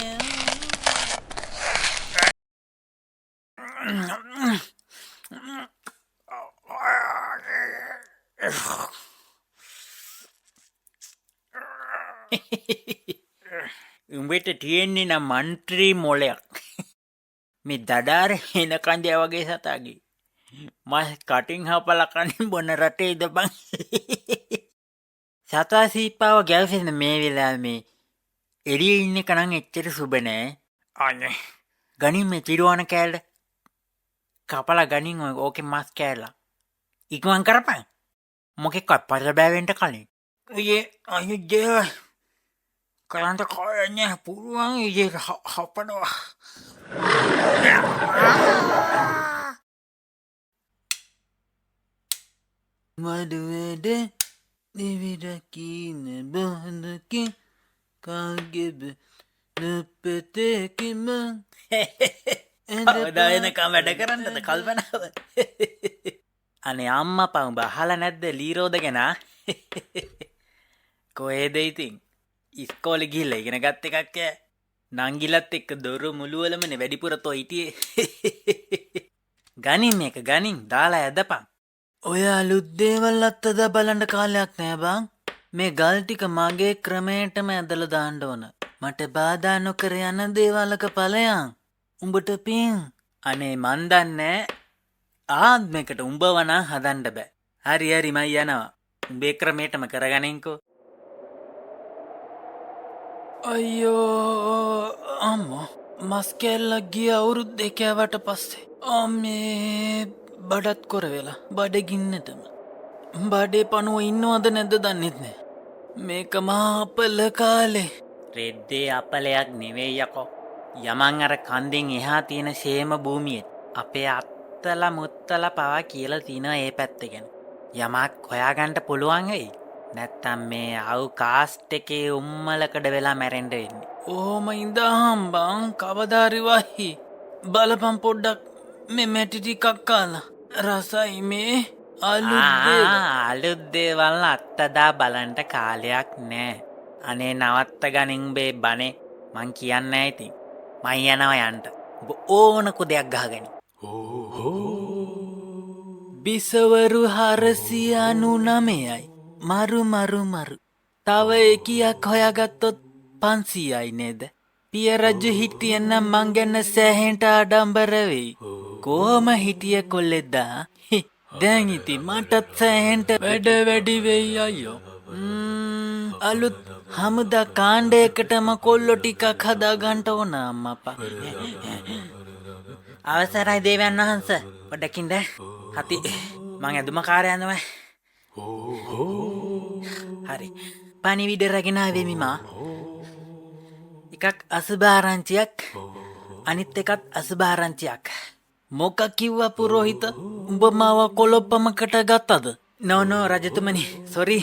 උඹට තියෙන්නේ නම් මන්ත්‍රී මොලයක්. මේ දඩාර එන කන්දය වගේ සතාගේ මස් කටින් හපල කනින් බොන රටේ දබං. සතා සීපාව ගැවසෙන මේ වෙලා මේ එළිය ඉන්න කනං එච්චර සුබනෑ. අනේ ගනින් මේ තිරුවන කෑල්ල කපල ගනින් ඕකෙ මස් කෑල්ලා ඉක්මන් කරපන්. මොකෙක්වත් පස බෑවෙන්ට කලින් ඒ අය ජේ කරන්ට කයන්න පුළුවන් ඒ හපනවා. මඩුවැඩ දෙවිඩකීන බොහොඳකින් කාගෙබ නොපතකම අවදායනකම් වැඩ කරන්නද කල්පනාව. අනේ අම්ම පවුඹ අහල නැද්ද ලීරෝධ ගැන? කොහේද ඉතින් ඉස්කෝලෙ ගිහිල්ලා ඉගෙන ගත්ත එකක් ඈ. නංගිලත් එක්ක දොරු මුළුවලමනේ වැඩිපුර තෝ හිටියේ. ගනින් මේක ගනින් දාලා ඇදපන්. ඔය අලුත් දේවල් අත්තද බලන්න කාලයක් නෑ බං. මේ ගල් ටික මගේ ක්‍රමයටම ඇදලා දාන්න ඕන. මට බාධා නොකර යන දේවල්ක ඵලයන්. උඹට පින්. අනේ මන් දන්නේ ආත්මයකට උඹව නම් හදන්න බෑ. හරි හරි මම යනවා. උඹේ ක්‍රමයටම කරගනින්කෝ. අයියෝ අම්මෝ මස් කැල්ලක් ගිය අවුරුදු දෙකකට පස්සේ අම්මේ බඩත් කොර වෙලා බඩගින්නටම බඩේ පණුව ඉන්නවද නැද්ද දන්නෙත් නෑ. මේක මහා අපල කාලේ. රෙද්දේ අපලයක් නෙවෙයි යකෝ. යමන් අර කන්දෙන් එහා තියෙන ෂේම භූමියේ අපේ අත්තලා මුත්තලා පවා කියලා තිනවා ඒ පැත්ත ගැන. යමක් හොයාගන්න පුළුවන් වෙයි. නැත්තම් මේ අවු කාස්ට් එකේ උම්මලකඩ වෙලා මැරෙන්න වෙන්නේ. ඕම ඉඳහම් බං කවදාරි වහි. බලපන් පොඩ්ඩක් මේ මැටි ටිකක් කාලා. රසයි මේ අලුත් දේවල් අත්තදා බලන්න කාලයක් නෑ. අනේ නවත්ත ගනින් බේ බනේ. මං කියන්නේ ඉතින්. මං යනවා යන්න. ඔබ ඕනක දෙයක් ගහගනි. බිසවරු 499යි. මරු. තව එකියක් හොයාගත්තොත් 500යි නේද? පිය රජු හිටියනම් මං ගැන සෑහෙන්ට ආඩම්බර වෙයි. කොහොම හිටිය කොල්ලෙද්දා? දැන් ඉතින් මටත් සෑහෙන්ට වැඩ වැඩි වෙයි අයියෝ. අලුත් හමුදා කාණ්ඩයකටම කොල්ලෝ ටිකක් හදාගන්න ඕන අම්මපා. අවසරයි දේවයන් වහන්සේ. පොඩ්ඩකින්ද හති මං ඇදුම කාර්යය යනවා. හරි පණිවිඩ රැගෙන ආවෙමි මා. එකක් අසුභාරංචියක් අනිත් එකත් අසුභාරංචියක්. මොකක් කිව්වා පුරෝහිත? උඹ මාව කොළොප්පමකට ගත්තද? නෝ රජතුමනි සොරි.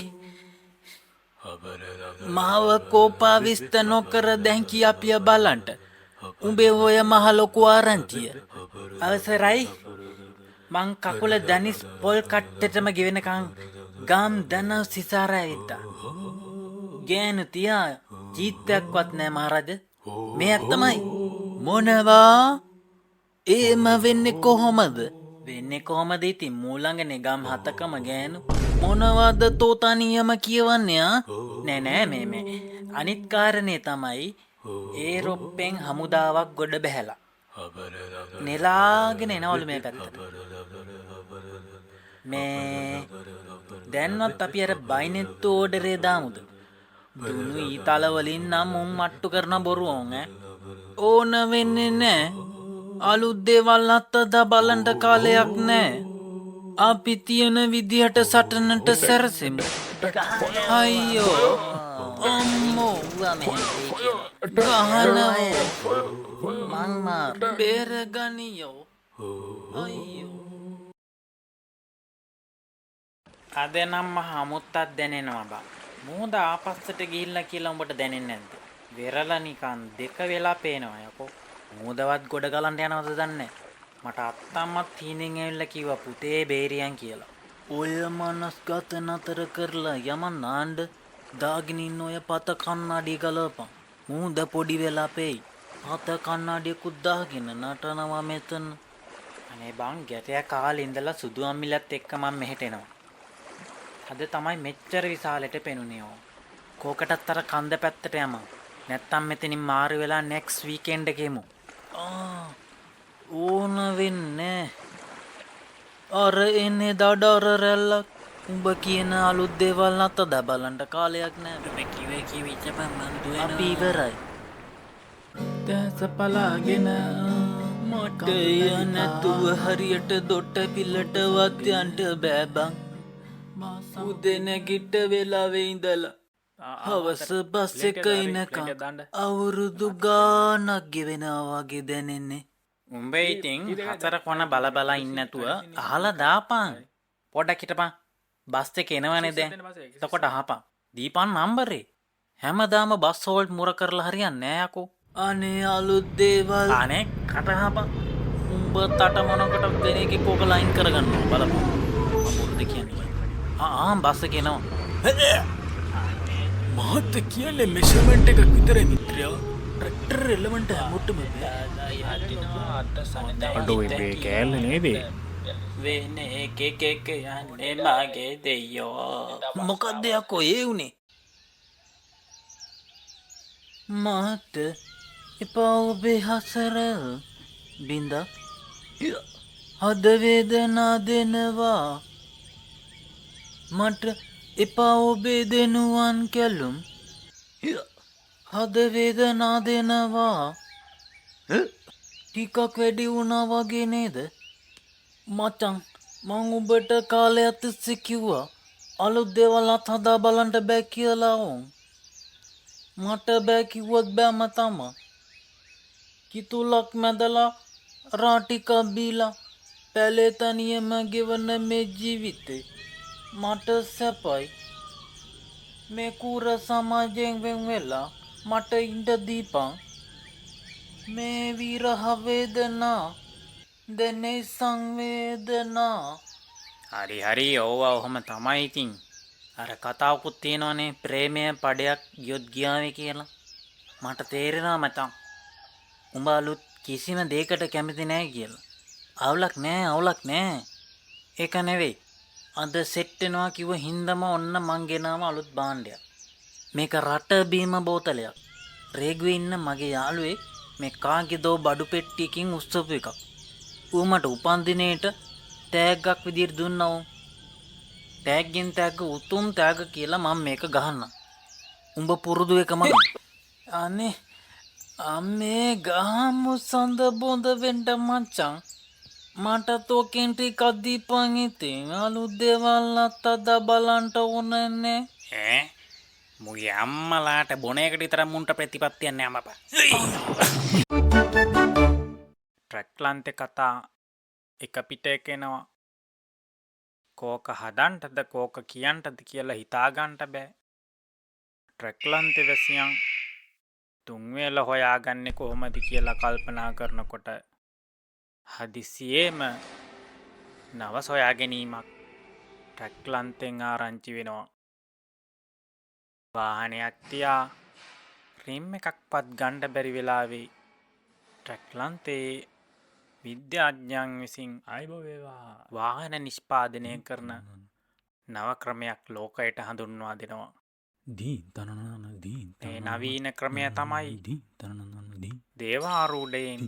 මාව කෝපාවිස්ත නොකර දැන් කියාපිය බලන්ට. උඹේ ඔය මහ ලොකු ආරංචිය. අවසරයි මං කකුල දනිස් පොල් කට්ටෙටම ගෙවෙනකං ගම් දන සිසාරා ඇවිත්තා. ගෑනු තියා ජීත්තයක්වත් නෑ මහරජ. මේ ඇත්තමයි. මොනවා? ඒම වෙන්නේ කොහොමද? වෙන්නේ කොහොමද ඉතින් මූලංගනේ ගම් 7කම ගෑනු. මොනවද තෝතා නියම කියවන්නේ? නෑ මේ අනිත් කාරණේ තමයි ඒ රොප්පෙන් හමුදාවක් ගොඩ බැහැලා නෙලාගෙන එනවලු මේ පැත්තට. මේ දැන්වත් අපි අර බයිනෙට් ඕඩරේ දාමුද? දුනු ඊතල වලින් නම් උන් මට්ටු කරන බොරු ඕන වෙන්නේ නෑ. අලුත් දේවල් අත්තදා බලන්න කාලයක් නෑ. අපි තියෙන විදිහට සටනට සැරසෙමු. අයියෝ අම්මෝ ගහනවා මං බේරගනියෝ. අයියෝ අද නම් මහා මුත්තක් දැනෙනවා බං. මූද ආපස්සට ගිහිල්ලා කියලා උඹට දැනෙන්නේ නැද්ද? වෙරළ නිකන් දෙක වෙලා පේනවා යකෝ. මූදවත් ගොඩ ගලන්න යනවද දන්නේ? මට අත්තම්මත් තීනෙන් ඇවිල්ලා කිව්වා පුතේ බේරියන් කියලා. ඔය මනස්ගත නතර කරලා යමන් නාන්න දාගෙන ඉන්න ඔය පත කන්නඩිය ගලපන්. මූද පොඩි වෙලා පෙයි. පත කන්නඩියකුත් දාගෙන නටනවා මෙතන. අනේ බං ගැටයක් කාලේ ඉඳලා සුදු අම්මිලත් එක්ක මම මෙහෙට එනවා. අද තමයි මෙච්චර විශාලෙට පෙනුනේ ඕ. කෝකටත් අර කන්ද පැත්තට යමු. නැත්තම් මෙතනින් මාරු වෙලා next weekend එකෙමු. ඕන වෙන්නේ. අර එන්නේ දඩර රැල්ලක්. උඹ කියන අලුත් දේවල් නැතද බලන්න කාලයක් නෑ. මේ කිව්වේ ඉච්චපන් මන් දුවනවා. අපි ඉවරයි. දැස පලාගෙන මට යන්නතුව හරියට දොට්ට පිල්ලට වත් යන්න බෑ බං. උදේ නැගිට වෙලාවේ ඉඳලා හවස බස් එක එනකම් අවුරුදු ගානක් ගෙවෙනවා වගේ දැනෙන්නේ. උඹේ ඉතින් හතර කොන බල ඉන්න නැතුව අහලා දාපන්. පොඩ්ඩක් හිටපන්. බස් එක එනවනේ දැන්. එතකොට අහපන්. දීපන් නම්බරේ. හැමදාම බස් හෝල්ඩ් මුර කරලා හරියන්නේ නෑ යකෝ. අනේ අලුත් දේවල්. අනේ කටහපන්. උඹ තට මොනකට වෙන එකෙක් ඕක ලයින් කරගන්න බලපන් මම බොරුද කියන්නේ බස්ස කියනවා මහත්ත කියන්නේ මෙෂර්මන්ට් එකක් විතරයි මිත්‍රයා ට්‍රැක්ටර් එලමන්ට හැමෝටම අඩෝ මේ කෑල්ල නේදේ වෙන එකෙක් යන්නේ මගේ දෙයෝ මොකක්ද යකෝ ඒ වුනේ මට එපා ඔබේ හසර බින්ද හද වේදනා දෙනවා මට එපා ඔබේ දෙනුවන් කැලුම් හද වේදනා දෙනවා ටිකක් වැඩි වුණා වගේ නේද මචං මං උඹට කාලයක් තිස්සේ කිව්වා අලුත් දේවල් අත්හදා බලන්න බෑ කියලා වුන් මට බෑ කිව්වොත් බෑම තමා කිතුලක් මැදලා රාටික බීලා පැලේ තනියම ගෙවන මේ ජීවිතේ මට සැපයි මේ කූර සමාජයෙන් වෙන් වෙලා මට ඉඳ දීපන් මේ විරහ වේදනා දෙනේ සංවේදනා හරි හරි ඕවා ඔහොම තමයි ඉතින් අර කතාවකුත් තියෙනවනේ ප්‍රේමය පඩයක් ගියොත් ගියාවේ කියලා මට තේරෙනවා මචං උඹ අලුත් කිසිම දෙයකට කැමති නැහැ කියලා අවුලක් නෑ ඒක නෙවෙයි අද සෙට් වෙනවා කිව්ව හින්දම ඔන්න මං ගෙනාව අලුත් භාණ්ඩයක් මේක රට බීම බෝතලයක් රේගුවේ ඉන්න මගේ යාළුවෙක් මේ කාගේදෝ බඩු පෙට්ටියකින් උස්සපු එකක් ඌ මට උපන්දිනේට තෑග්ගක් විදියට දුන්නා ඌ තෑග්ගෙන් තෑග්ග උතුම් තෑග්ග කියලා මම මේක ගහන්න උඹ පුරුදු එකම අනේ අම්මේ ගහමු සඳ බොඳ වෙන්න මචං මට තෝකෙන් ටිකක් දීපන් ඉතින් අලුත් දේවල් අත්දා බලන්න ඕනනේ මුගේ අම්මලාට බොන එකට විතර මුන්ට ප්‍රතිපත්තියක් නෑ මපා ට්‍රැක්ලන්තේ කතා එක පිට එකනවා කෝක හදන්ටද කෝක කියන්ටද කියලා හිතාගන්නට බෑ ට්‍රැක්ලන්තේ වැසියන් තුන්වේල හොයාගන්නේ කොහොමද කියලා කල්පනා කරනකොට හදිසියේම නව සොයා ගැනීමක් ට්‍රැක්ලන්තෙන් ආරංචි වෙනවා වාහනයක් තියා රිම් එකක්වත් ගණ්ඩ බැරි වෙලාවේ ට්‍රැක්ලන්තේ විද්‍යාඥයන් විසින් වාහන නිෂ්පාදනය කරන නව ක්‍රමයක් ලෝකයට හඳුන්වා දෙනවා ඒ නවීන ක්‍රමය තමයි දේවාරූඩයෙන්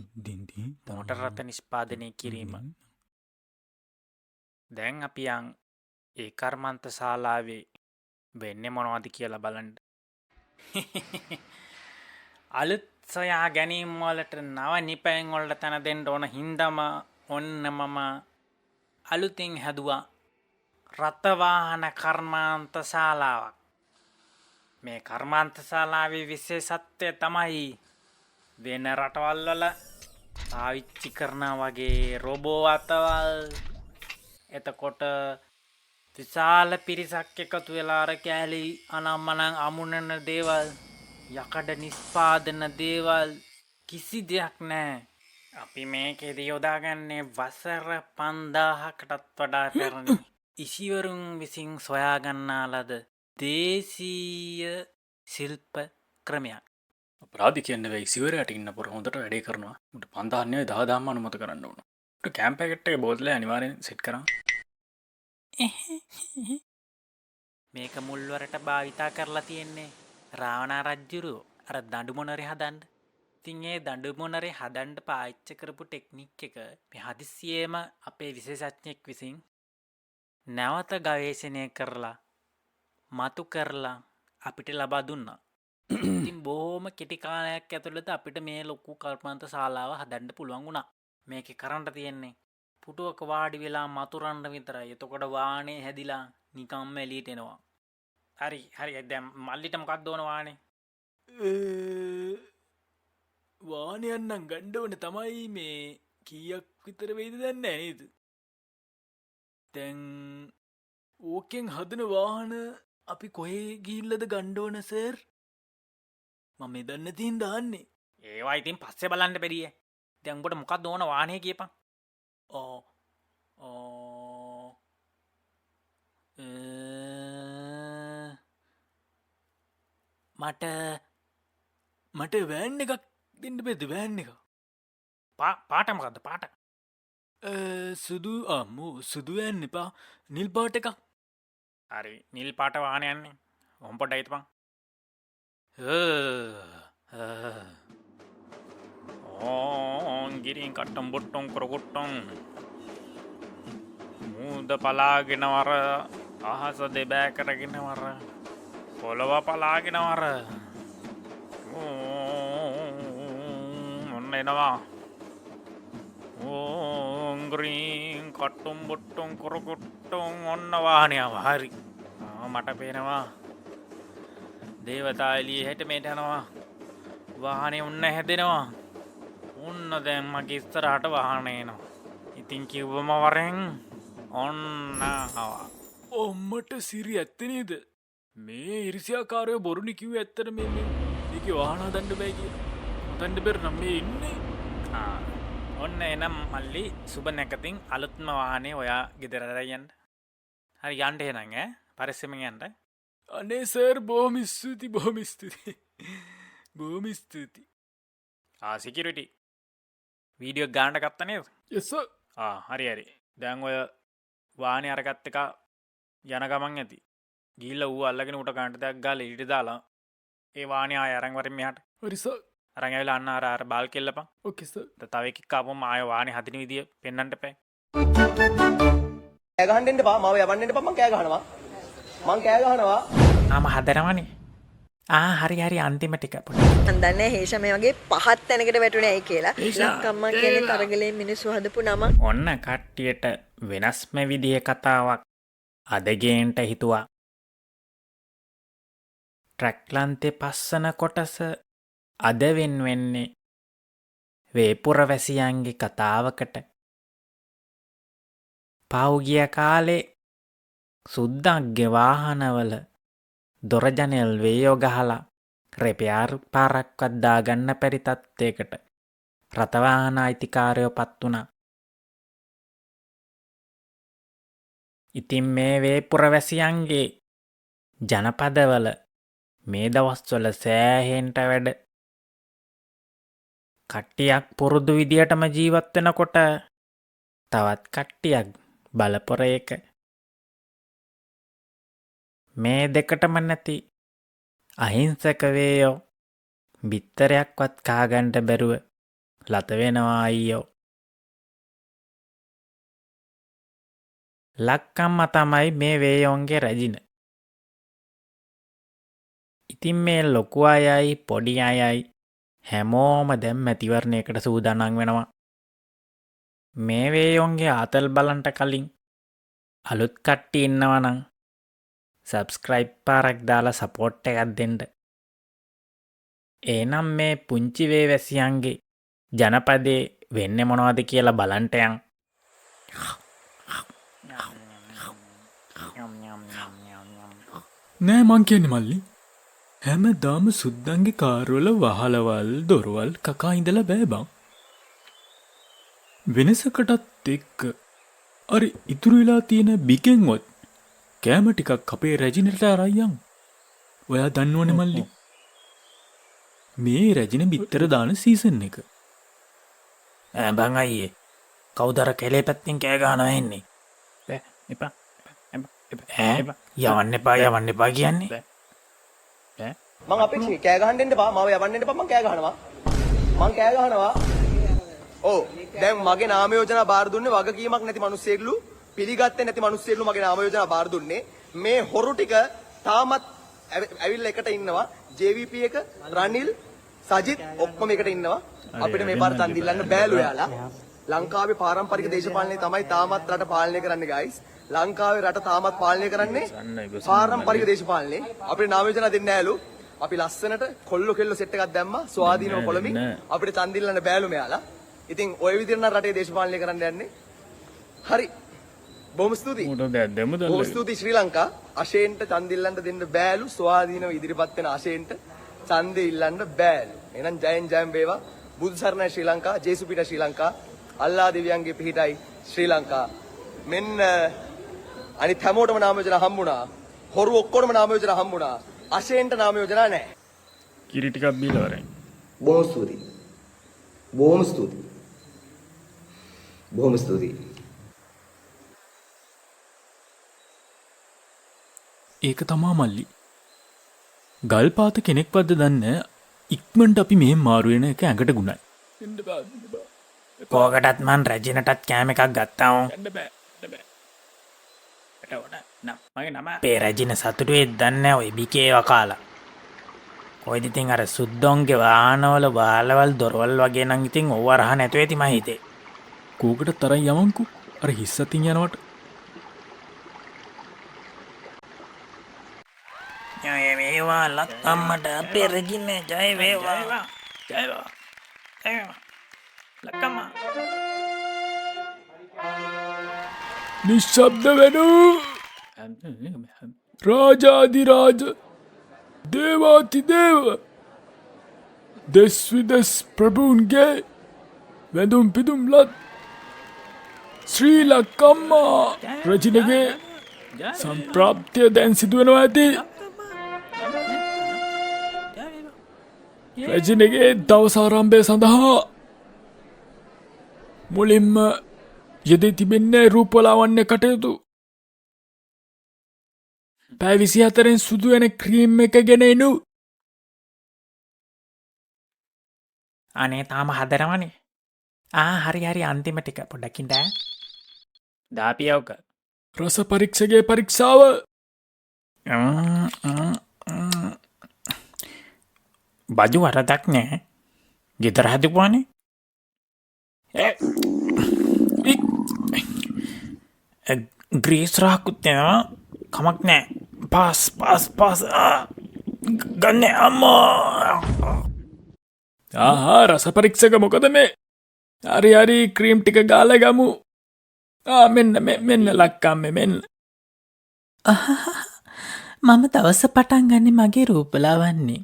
මෝටර් රථ නිෂ්පාදනය කිරීම දැන් අපියන් ඒ කර්මන්ත ශාලාවේ වෙන්නේ මොනවද කියලා බලන්න අලුත් සොයා ගැනීම් වලට නව නිපැන් වලට තැන දෙන්න ඕන හින්දාම ඔන්න මම අලුතින් හැදුවා රථවාහන කර්මාන්ත ශාලාවක් මේ කර්මාන්ත ශාලාවේ විශේෂත්වය තමයි වෙන රටවල් වල පාවිච්චි කරනා වගේ රොබෝ අතවල් එතකොට විශාල පිරිසක් එකතු වෙලා අර කෑලි අනම්මනම් අමුණන දේවල් යකඩ නිස්පාදන දේවල් කිසි දෙයක් නෑ අපි මේකෙදි යොදාගන්නේ වසර 5000කටත් වඩා පැරණි ඉසිවරුන් විසින් සොයාගන්නා ලද දේශීය ශිල්ප ක්‍රමයක් අපරාධි කියන්න වෙයි සිවරයට ඉන්න පොර හොඳට වැඩේ කරනවා උට 5000 10,000 අනුමත කරන්න ඕන උට කැම්ප් පැකට් එක බෝතලේ අනිවාර්යෙන් සෙට් කරා මේක මුල්වරට භාවිතා කරලා තියෙන්නේ රාවණා රජ්ජුරුවෝ අර දඬු මොනරේ හදන්න. ඉතින් ඒ දඬු මොනරේ හදන්න පාවිච්චි කරපු ටෙක්නික් එක මේ හදිස්සියේම අපේ විශේෂඥෙක් විසින් නැවත ගවේෂණය කරලා මතු කරලා අපිට ලබා දුන්නා. ඉතින් බොහොම කෙටි කාලයක් ඇතුළත අපිට මේ ලොකු කල්පන්ත ශාලාව හදන්න පුළුවන් වුණා. මේකේ කරන්න තියෙන්නේ පුටුවක වාඩි වෙලා මතුරන්න විතරයි. එතකොට වාහනේ හැදිලා නිකම්ම එළියට එනවා. හරි දැන් මල්ලිට මොකක්ද ඕන වාහනේ? වාහනයක් නම් ගන්න ඕනේ තමයි මේ කීයක් විතර වෙයිද දන්නේ නැහැ නේද? දැන් ඕකෙන් හදන වාහන අපි කොහේ ගිහිල්ලාද ගන්න ඕන සර්? මම දන්නේ තින් දාන්නේ. ඒවා ඉතින් පස්සේ බලන්න බැරිය. දැන් උඹට මොකක්ද ඕන වාහනේ කියපන්. මට වෑන් එකක් දෙන්න බෙද වෑන් එක පාට මොකක්ද පාට? සුදු සුදු වෑන් එපා නිල් පාට එකක් හරි නිල් පාට වාහන යන්නේ. ඔම් පොඩ්ඩක් හිටපන්. ඕන් ගිරින් කට්ටම් බොට්ටොම් කරකොට්ටොම් මූද පලාගෙනවර අහස දෙබෑ කරගෙනවර පොළොව පලාගෙනවර ඔන්න එනවා. ඕංග්‍රීන් කට්ටුම් බොට්ටොම් කොරකොට්ටොම් ඔන්න වාහනයාව හරි. මට පේනවා දේවතා එළියේ හැට මේට යනවා. වාහනේ ඔන්න හැදෙනවා. ඔන්න දැන් මගේ ඉස්සරහට වාහනේ එනවා. ඉතින් කිව්වම වරෙන් ඔන්න ආවා. ඔම්මට සිරි ඇත්ත නේද? මේ ඉරිසියාකාරයෝ බොරුනි කිව්වේ ඇත්තට මේකේ වාහන හදන්න බෑ කියලා. හදන්න බැර නම් මේ ඉන්නේ. ඔන්න එනම් මල්ලි සුබ නැකතින් අලුත්ම වාහනේ ඔයා ගෙදර යන්න. හරි යන්න එහෙනම් ඈ පරිස්සමෙන් යන්න. අනේ සර් බොහොම ස්තුතියි බොහොම ස්තුතියි. සිකියුරිටි වීඩියෝ ගානට ගත්තා නේද? yes sir. හරි. දැන් ඔය වාහනේ අරගත්ත එක යන ගමන් ඇති. ගිහිල්ලා ඌ අල්ලගෙන උට ගානට දෙයක් ගාලා ඊට දාලා ඒ වාහනේ ආය අරන් වරින් මෙහාට. හරි සර්. අරන් ඇවිල්ලා අන්න අර බාල් කෙල්ලපන්. ඕකේ සර්. තව එකක් ආපුවම ආය වාහනේ හදින විදිය පෙන්වන්න එපා. කෑ ගහන්න එන්න එපා. මාව යවන්න එන්න එපා. මං කෑ ගහනවා. ආම හදනවනේ. හරි අන්තිම ටික පොඩි. මන් දන්නේ හේෂ මේ වගේ පහත් තැනකට වැටුනේ ඇයි කියලා. ලක්කම්මා කියන්නේ තරගලේ මිනිස්සු හදපු නම. ඔන්න කට්ටියට වෙනස්ම විදිහේ කතාවක් අද ගේන්ට හිතුවා. ට්‍රැක්ලන්තේ පස්සන කොටස අද වෙන්නේ වේපුරවැසියන්ගේ කතාවකට. පෞගිය කාලේ සුද්දක්ගේ වාහනවල දොරජනෙල් වේයෝ ගහලා රෙපයාර් පාරක්වත් දාගන්න පැරි තත්ත්වයකට රථවාහන අයිතිකාරයෝ පත් වුණා. ඉතින් මේ වේපුරවැසියන්ගේ ජනපදවල මේ දවස්වල සෑහෙන්ට වැඩ. කට්ටියක් පුරුදු විදියටම ජීවත් වෙනකොට තවත් කට්ටියක් බලපොර එක. මේ දෙකටම නැති අහිංසක වේයෝ බිත්තරයක්වත් කාගන්න බැරුව ලත වෙනවා අයියෝ. ලක්කම්ම තමයි මේ වේයෝන්ගේ රැජින. ඉතින් මේ ලොකු අයයි පොඩි අයයි හැමෝම දැන් මැතිවරණයකට සූදානම් වෙනවා. මේ වේයෝන්ගේ ආතල් බලන්ට කලින් අලුත් කට්ටිය ඉන්නවා නම් සබ්ස්ක්‍රයිබ් පාරක් දාලා සපෝට් එකක් දෙන්න. එහෙනම් මේ පුංචි වේවැසියන්ගේ ජනපදේ වෙන්නේ මොනවද කියලා බලන්ට යන්. නෑ මං කියන්නේ මල්ලි හැමදාම සුද්දන්ගේ කාර්වල වහලවල් දොරවල් කකා ඉඳලා බෑ බං. වෙනසකටත් එක්ක අර ඉතුරු වෙලා තියෙන බිකෙන්වත් කෑම ටිකක් අපේ රැජිනට අරයන්. ඔයා දන්නවනේ මල්ලි මේ රැජින බිත්තර දාන සීසන් එක. බං අයියේ කවුදර කෙලේ පැත්තෙන් කෑ ගහනවා එන්නේ. එපා යවන්න එපා කියන්නේ. මං අපේ කෑ ගහන්න එන්න එපා. මාව යවන්න එන්න එපා. මං කෑ ගහනවා. ඔව් දැන් මගේ නාම යෝජනා බාර දුන්නේ වගකීමක් නැති මිනිස්සෙක්ලු පිළිගත්තේ නැති මිනිස්සෙක්ලු මගේ නාම යෝජනා බාර දුන්නේ. මේ හොරු ටික තාමත් ඇවිල්ලා එකට ඉන්නවා. JVP එක රනිල් සජිත් ඔක්කොම එකට ඉන්නවා. අපිට මේ පාර තන් දිල්ලන්න බෑලු යාලා. ලංකාවේ පාරම්පරික දේශපාලනය තමයි තාමත් රට පාලනය කරන්නේ guys. ලංකාවේ රට තාමත් පාලනය කරන්නේ පාරම්පරික දේශපාලනේ. අපිට නාම යෝජනා දෙන්නේ නෑලු. අපි ලස්සනට කොල්ල සෙට් එකක් දැම්මා ස්වාධීනව කොළමින්. අපිට තන් දිල්ලන්න බෑලු මෙයාලා. ඉතින් ඔය විදිහට නම් රටේ දේශපාලනය කරන්න යන්නේ. හරි. බොහොම ස්තුතියි. බොහොම ස්තුතියි ශ්‍රී ලංකා. අශේන්ට ඡන්ද ඉල්ලන්න දෙන්න බෑලු. ස්වාධීනව ඉදිරිපත් වෙන අශේන්ට ඡන්ද ඉල්ලන්න බෑලු. එහෙනම් ජයෙන් වේවා. බුදු සරණයි ශ්‍රී ලංකා. ජේසුපිට ශ්‍රී ලංකා. අල්ලා දිව්‍යන්ගේ පිහිටයි ශ්‍රී ලංකා. මෙන්න අනිත් හැමෝටම නාම යෝජනා හම්බුණා. හොරු ඔක්කොටම නාම යෝජනා හම්බුණා. අශේන්ට නාම යෝජනා නැහැ. කිරි ටිකක් බීලා වරෙන්. බොහොම ස්තුතියි. බොහොම ස්තුතියි. බොහොම ස්තුතියි. ඒක තමා මල්ලි. ගල්පාත කෙනෙක්වත්ද දන්න ඉක්මනට අපි මෙහෙම මාරු වෙන එක ඇඟට ගුණයි. කෝකටත් මන් රැජිනටත් කෑම එකක් ගත්තා අපේ රැජින සතුටුවේ දන්න ඔය බිකේ වකාලා. කොයිද ඉතින් අර සුද්දොන්ගේ වාහනවල බාලවල් දොරවල් වගේ නම් ඉතින් ඕව රහ නැතුව ඇති මං හිතේ. කෝකට තරම් යමන්කෝ අර හිස් අතින් යනවට. ජය වේවා ලක්කම්මට අපේ රැජින ජය වේවා. ජය වේවා. ලක්කම්මා. නිශ්ශබ්ද වෙනු රාජාදිරාජ දේවාතිදේව දෙස් විදෙස් ප්‍රභූන්ගේ වැඳුම් පිදුම් ලත් ශ්‍රී ලක්කම්මා රජිනගේ සම්ප්‍රාප්තිය දැන් සිදුවනවා ඇති. රජිනගේ දවස ආරම්භය සඳහා මුලින්ම යෙදී තිබෙන්නේ රූපලාවන්‍ය කටයුතු. පැය 24න් සුදු වෙන ක්‍රීම් එක ගෙන එනු. අනේ තාම හදනවනේ. හරි හරි අන්තිම ටික පොඩ්ඩකින් ඩෑ. දාපියවක. රස පරීක්ෂකගේ පරීක්ෂාව. බජු වරදක් නෑ. ගෙදර හදපුවානේ. ග්‍රීස් රහකුත් යනවා. කමක් නෑ. පාස් ගන්න අම්මා. රස පරීක්ෂක මොකද මේ? හරි ක්‍රීම් ටික ගාලා ගමු. මෙන්න ලක්කම්මේ මෙන්න. මම දවස පටන් ගන්නේ මගේ රූපලාවන්නේ.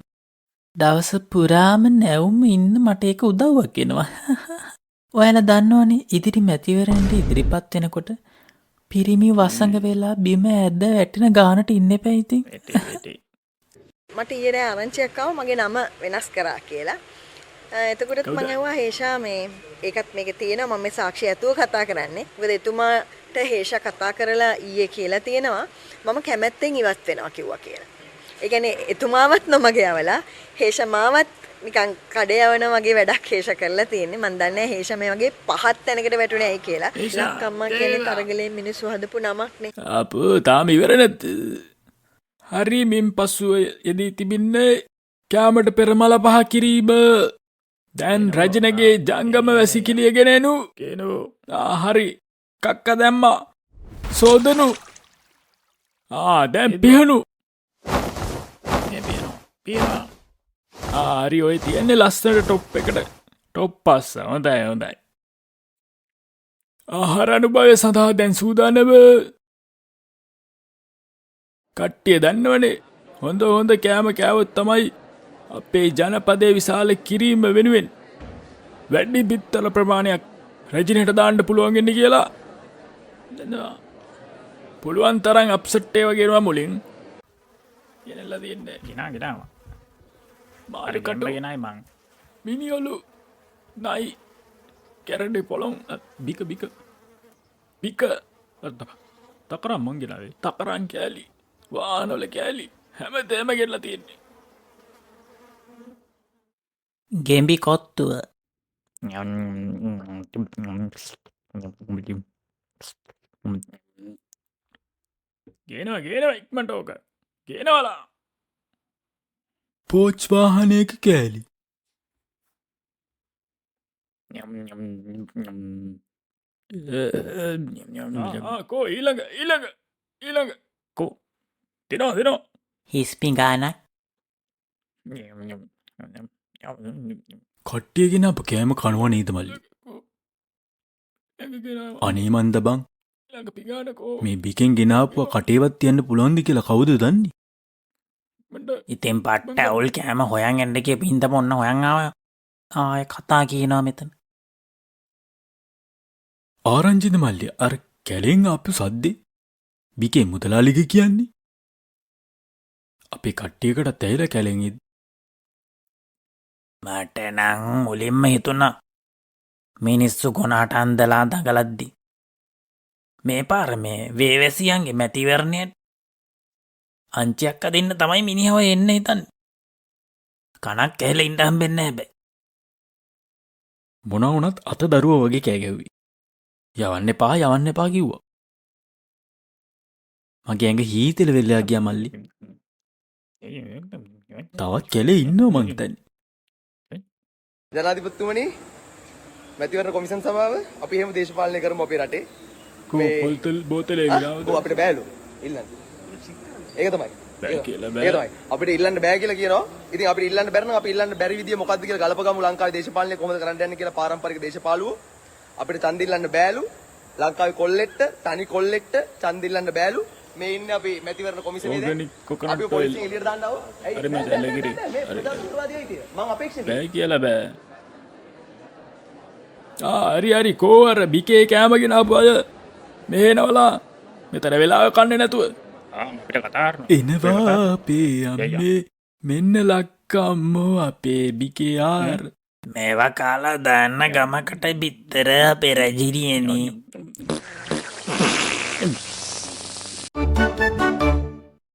දවස පුරාම නැවුම් ඉන්න මට ඒක උදව්වක් වෙනවා. ඔයාලා දන්නවනේ ඉදිරි මැතිවරණයට ඉදිරිපත් වෙනකොට පිරිමි වසඟ වෙලා බිම ඇද්ද වැටෙන ගානට ඉන්න එපා ඉතින්. මට ඊයේ ආරංචියක් ආවා මගේ නම වෙනස් කරා කියලා. එතකොටත් මම ඇහුවා හේෂා මේ ඒකත් මේකේ තියෙනවා මම මේ සාක්ෂි ඇතුව කතා කරන්නේ. මොකද එතුමාට හේෂා කතා කරලා ඊයේ කියලා තියෙනවා මම කැමැත්තෙන් ඉවත් වෙනවා කිව්වා කියලා. ඒ කියන්නේ එතුමාවත් නොමග යවලා හේෂා මාවත් නිකන් කඩේ යවන වගේ වැඩක් හේෂා කරලා තියෙන්නේ. මම දන්නේ හේෂා මේ වගේ පහත් තැනකට වැටුනේ ඇයි කියලා. ලක්කම්මා කියන්නේ තරගලේ මිනිස්සු හදපු නමක් නේ. අපෝ තාම ඉවර නැත්. හරි මින් පසුව යෙදී තිබින්නේ කැමට පෙරමල පහ කිරීම. දැන් රජනගේ ජංගම වැසිකිළියගෙන එනු. හරි කක්ක දැම්මා. සෝදනු. දැන් පිහනු. හරි ඔය තියන්නේ ලස්සනට ටොප් එකට. ටොප් පස්ස හොඳයි. ආහාර අනුභවය සඳහා දැන් සූදානම. කට්ටිය දන්නවනේ හොඳ කෑම කෑවොත් තමයි අපේ ජනපදයේ විශාල කිරීම වෙනුවෙන් වැඩි බිත්තර ප්‍රමාණයක් රජිනට දාන්න පුළුවන් වෙන්නේ කියලා. පුළුවන් තරම් අප්සෙට් ඒවා ගෙනවා මුලින්. ගෙනල්ලා දෙන්නේ. ගෙනාවා. මාළු කටු ගෙනයි මං. මිනිඔලු නයි කැරඩි පොළොන් බික තකරම් මං ගෙනාවේ. තකරන් කෑලි වාහනවල කෑලි හැමදේම ගෙනලා තියෙන්නේ. ගෙම්බි කොත්තුව. ගේනවා ඉක්මනට ඕක. ගේනවලා. පෝච් වාහනයක කෑලි. කෝ ඊළඟ කෝ දෙනවා. හිස්පිඟානක්. කට්ටියගෙන අප කෑම කනවා නේද මල්ලි? අනේ මන්ද බං මේ බිකෙන් ගෙනාපුවා කටේවත් තියන්න පුළුවන්ද කියලා කවුද දන්නේ? ඉතින් පට්ට අවුල් කෑම හොයන් එන්න කිය පින්තම ඔන්න හොයන් ආය කතා කියනවා මෙතන. ආරංචිද මල්ලි අර කැලෙන් අප සද්දේ බිකේ මුදලාලිග කියන්නේ අපේ කට්ටියකට ඇයිල කැලෙන්ඉද මට නං මුලින්ම හිතුණා මිනිස්සු ගොනාට අන්දලා දඟලද්දි මේ පාර මේ වේවැසියන්ගේ මැතිවරණයට අංචියක් අදින්න තමයි මිනිහව එන්න හිතන් කනක් ඇහෙල ඉන්ඩ හම්බෙන්න හැබැයි මොනවනත් අත දරුව වගේ කෑගැව්වි යවන්න එපා කිව්වා මගේ ඇඟ හීතෙල වෙල්ලා ගිය මල්ලි තවත් කෙලේ ඉන්න මංතැන් ජනාධිපතිතුමනි මැතිවරණ කොමිසම් සභාව අපි එහෙම දේශපාලනය කරමු අපේ රටේ පොල්තල් බෝතලේ අපිට බෑලු ඉල්ලන්න ඒක තමයි ඒක තමයි අපිට ඉල්ලන්න බෑ කියලා කියනවා ඉතින් අපිට ඉල්ලන්න බැරි නම් අපි ඉල්ලන්න බැරි විදිය මොකද්ද කියලා ගලපගමු ලංකාවේ දේශපාලනය කොහොමද කරන්න යන්නේ කියලා පාරම්පරික දේශපාලුව අපිට ඡන්ද ඉල්ලන්න බෑලු ලංකාවේ කොල්ලෙක්ට තනි කොල්ලෙක්ට ඡන්ද ඉල්ලන්න බෑලු මේ ඉන්නේ අපි මැතිවරණ කොමිසමේදී අපි පොලිසියෙන් එළියට දාන්න ආවෝ අර මේ දැල්ලගිරි මම අපේක්ෂා බෑ කියලා බෑ හරි කෝ අර බිකේ කෑමගෙන ආපු අය මේනවලා මෙතන වෙලාව කන්නේ නැතුව අපිට කතා එනවා අපේ අම්මේ මෙන්න ලක්කම්මෝ අපේ බිකයාර් මේවා කාලා දාන්න ගමකට බිත්තර අපේ රැජිරියනී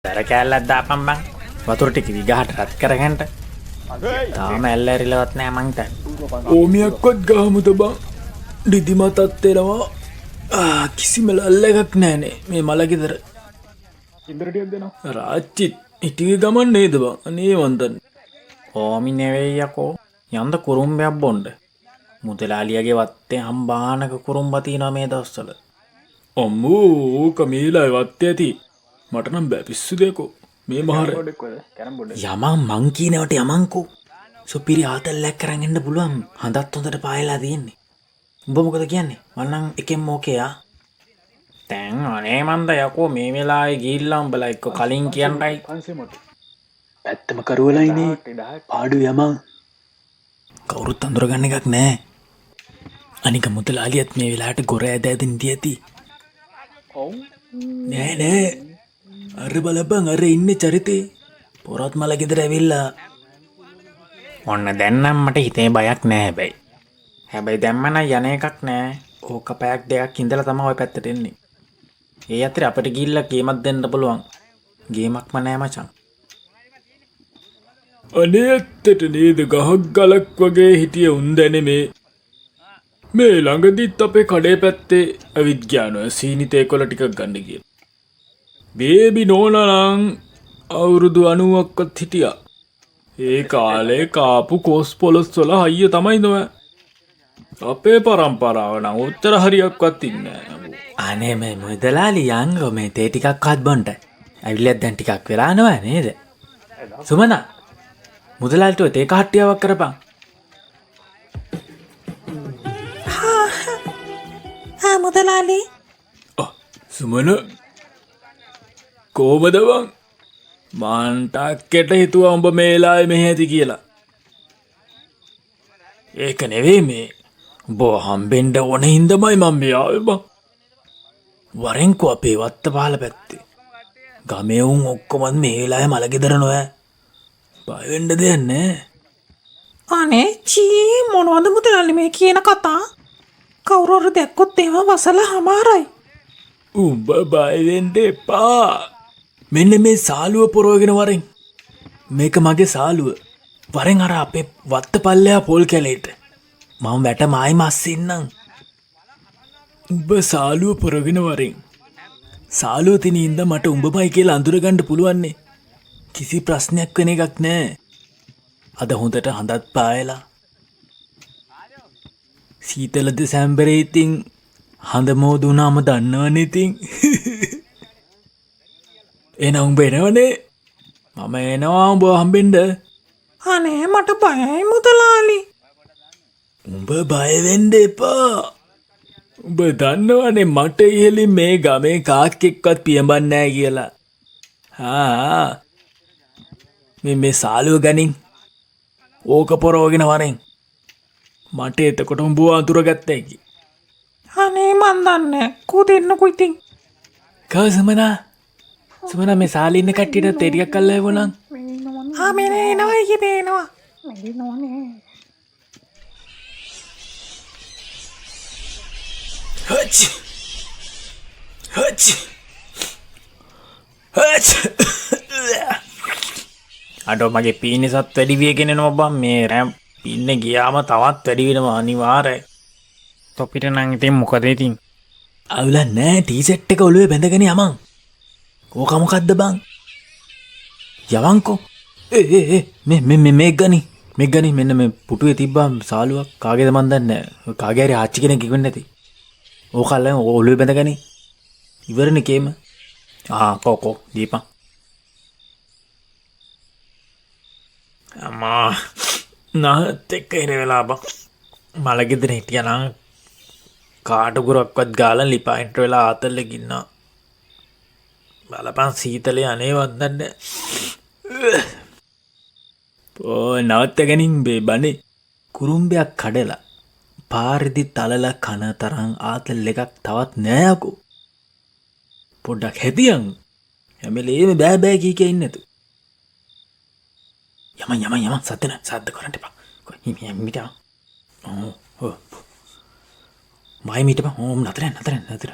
දර කෑල්ලත් දාපම් බං වතුර ටික විගහට රත් කරගන්නට තාම ඇල්ල ඇරිලවත් නෑ මංට ඕමියක්වත් ගහමුත බං ඩිදිමතත් එනවා කිසිම ලල්ල එකක් නෑනේ මේ මලගෙදර ඉන්ද්‍රටියක් දෙනවා රාච්චිත් ඉටිය ගමන් නේද බං අනේ වන්දන් ඕමි නෙවෙයියකෝ යන්ද කුරුම්බයක් බොන්්ඩ මුදලාලියගේ වත්තේ හම්බානක කුරුම්බතිනවා මේ දවස්සල අම්මෝ ඕක මේලා වත්ත ඇති මටනම් බැපිස්සු දෙකෝ මේ මහර යමන් මංකීනවට යමංකෝ සුපිරි ආතල්ලැක් කරගෙන්න්න පුළුවන් හඳත් හොඳට පායලා තියෙන්නේ උඹ මොකද කියන්නේ වන්නන් එකෙන් මෝකයා තැන් අනේ මන්ද යකෝ මේ වෙලායි ගිල්ලම් බල එක්ක කලින් කියන්නයි පැත්තම කරුවලයිනේ පාඩු යමං කවුරුත් අඳුරගන්න එකක් නෑ අනික මුදලාලියත් මේ වෙලාට ගොර ඇද ඇතින් දී ඇති නෑ අර බලබං අර ඉන්න චරිතේ පොරත් මල ගෙදර ඇවිල්ලා ඔන්න දැන්නම් මට හිතේ බයක් නෑ හැබැයි හැබැයි දැම්මන යන එකක් නෑ ඕක පැයක් දෙයක් ඉඳලා තමයි ඔය පැත්තට එන්නේ ඒ අතරේ අපිට ගිහිල්ලා ගේමක් දෙන්න පුළුවන් ගේමක්ම නෑ මචං අනේ ඇත්තට නේද ගහක් ගලක් වගේ හිටිය උන්දැනේ මේ ළඟදිත් අපේ කඩේ පැත්තේ ඇවිත් ගියානොය සීනිතේ කොළ ටිකක් ගන්න ගිය බේබි නෝනනම් අවුරුදු 90ක්වත් හිටියා ඒ කාලේ කාපු කොස් පොලොස් වල හයිය තමයි නොව අපේ පරම්පරාව නම් උත්තර හරියක්වත් ඉන්නේ අනේ මේ මුදලාලි යංගෝ මේ තේ ටිකක්වත් බොන්ට ඇවිල්ලත් දැන් ටිකක් වෙලා නෝ නේද සුමනා මුදලාලිට ඔය තේ කහට්ටියාවක් කරපන් මුදලාලි සුමන කෝමද බං මාන්ටක්කෙට හිතුවා උඹ මේලාය මෙහෙ ඇති කියලා ඒක නෙවෙයි මේ උඹ හම්බෙන්ඩ ඕන හින්දමයි මම මේ ආවේ බං වරෙන්කෝ අපේ වත්ත පහල පැත්තේ ගමෙවුන් ඔක්කොමත් මේලාය මලගෙදර නොය බයවෙන්ඩ දෙයන්නේ අනේ චී මොනවද මුදලාලි මේ කියන කතා කවුරුර දැක්කොත් ඒම වසල හමාරයි උඹ බයවෙන්ඩ එපා මෙන්න මේ සාලුව පොරෝගෙන වරෙන් මේක මගේ සාලුව වරෙන් අර අපේ වත්ත පල්ලයා පොල් කැලේට මම වැට මයි මස්සින්නම් උඹ සාලුව පොරගෙන වරෙන් සාලුව තිනින්ද මට උඹමයි කියලා අඳුරගණ්ඩ පුළුවන්නේ කිසි ප්‍රශ්නයක් වෙන එකක් නෑ අද හොඳට හඳත් පායලා සීතලද සැම්බරේ ඉතින් හඳ මෝදුනාම දන්නවනඉතින් එන උඹ එනවනේ මම එනවා උඹ හම්බෙන්ඩ අනේ මට බයයි මුදලාලි උඹ බයවෙන්ඩ එපා උඹ දන්නවනේ මට ඉහලින් මේ ගමේ කාක්කෙක්වත් පියඹන්නෑ කියලා මේ සාලුව ගනින් ඕක පොරෝගෙන වරෙන් මට එතකොට උඹුව අතුරගත්ත ඇකි අනේ මන් දන්නේ කෝ දෙන්නකෝ ඉතින්. කව සුමනා සුමනා මේ සාලේ ඉන්න කට්ටියට තෙරියක් කල්ලා එවනම්. මේ එනවා ඉකි පේනවා. හච් හච් හච් අඩෝ මගේ පීනිසත් වැඩි වේගෙන එනවා බං මේ රැම් පින්නේ ගියාම තවත් වැඩි වෙනවා අනිවාර්යයි. තොපිට නම් ඉතින් මොකද ඉතින්? අවුලක් නෑ ටී-සෙට් එක ඔළුවේ බැඳගෙන යමන්. ඕක මොකද්ද බං? යවන්කෝ. මේ ගනි මෙන්න මේ පුටුවේ තිබ්බා සාලුවක් කාගේද මන් දන්නේ නෑ. කාගේ හරි ආච්චි කෙනෙක් ඉවෙන්නේ නැති. ඕක අල්ලන් ඔළුවේ බැඳගනි. ඉවරනේ කේම. කෝ දීපන්. අම්මා නාත් එක්ක ඉන වෙලා බං. මලගෙදර හිටියනම් කාටුකුරක්වත් ගාලා ලිපායින්ට වෙලා ආතල්ලෙ ගින්නා. බලපන් සීතලේ අනේ වන්දන්න. නවත්ත ගැනින් බේ බනේ. කුරුම්බයක් කඩලා පාරදි තලල කන තරම් ආතල් එකක් තවත් නෑයකෝ. පොඩ්ඩක් හැදියන්. හැමලේම බෑ කී කිය ඉන්නතු. යමන් සද්ද කරන්න එපා. මිට මයි මිට ඕම් නතර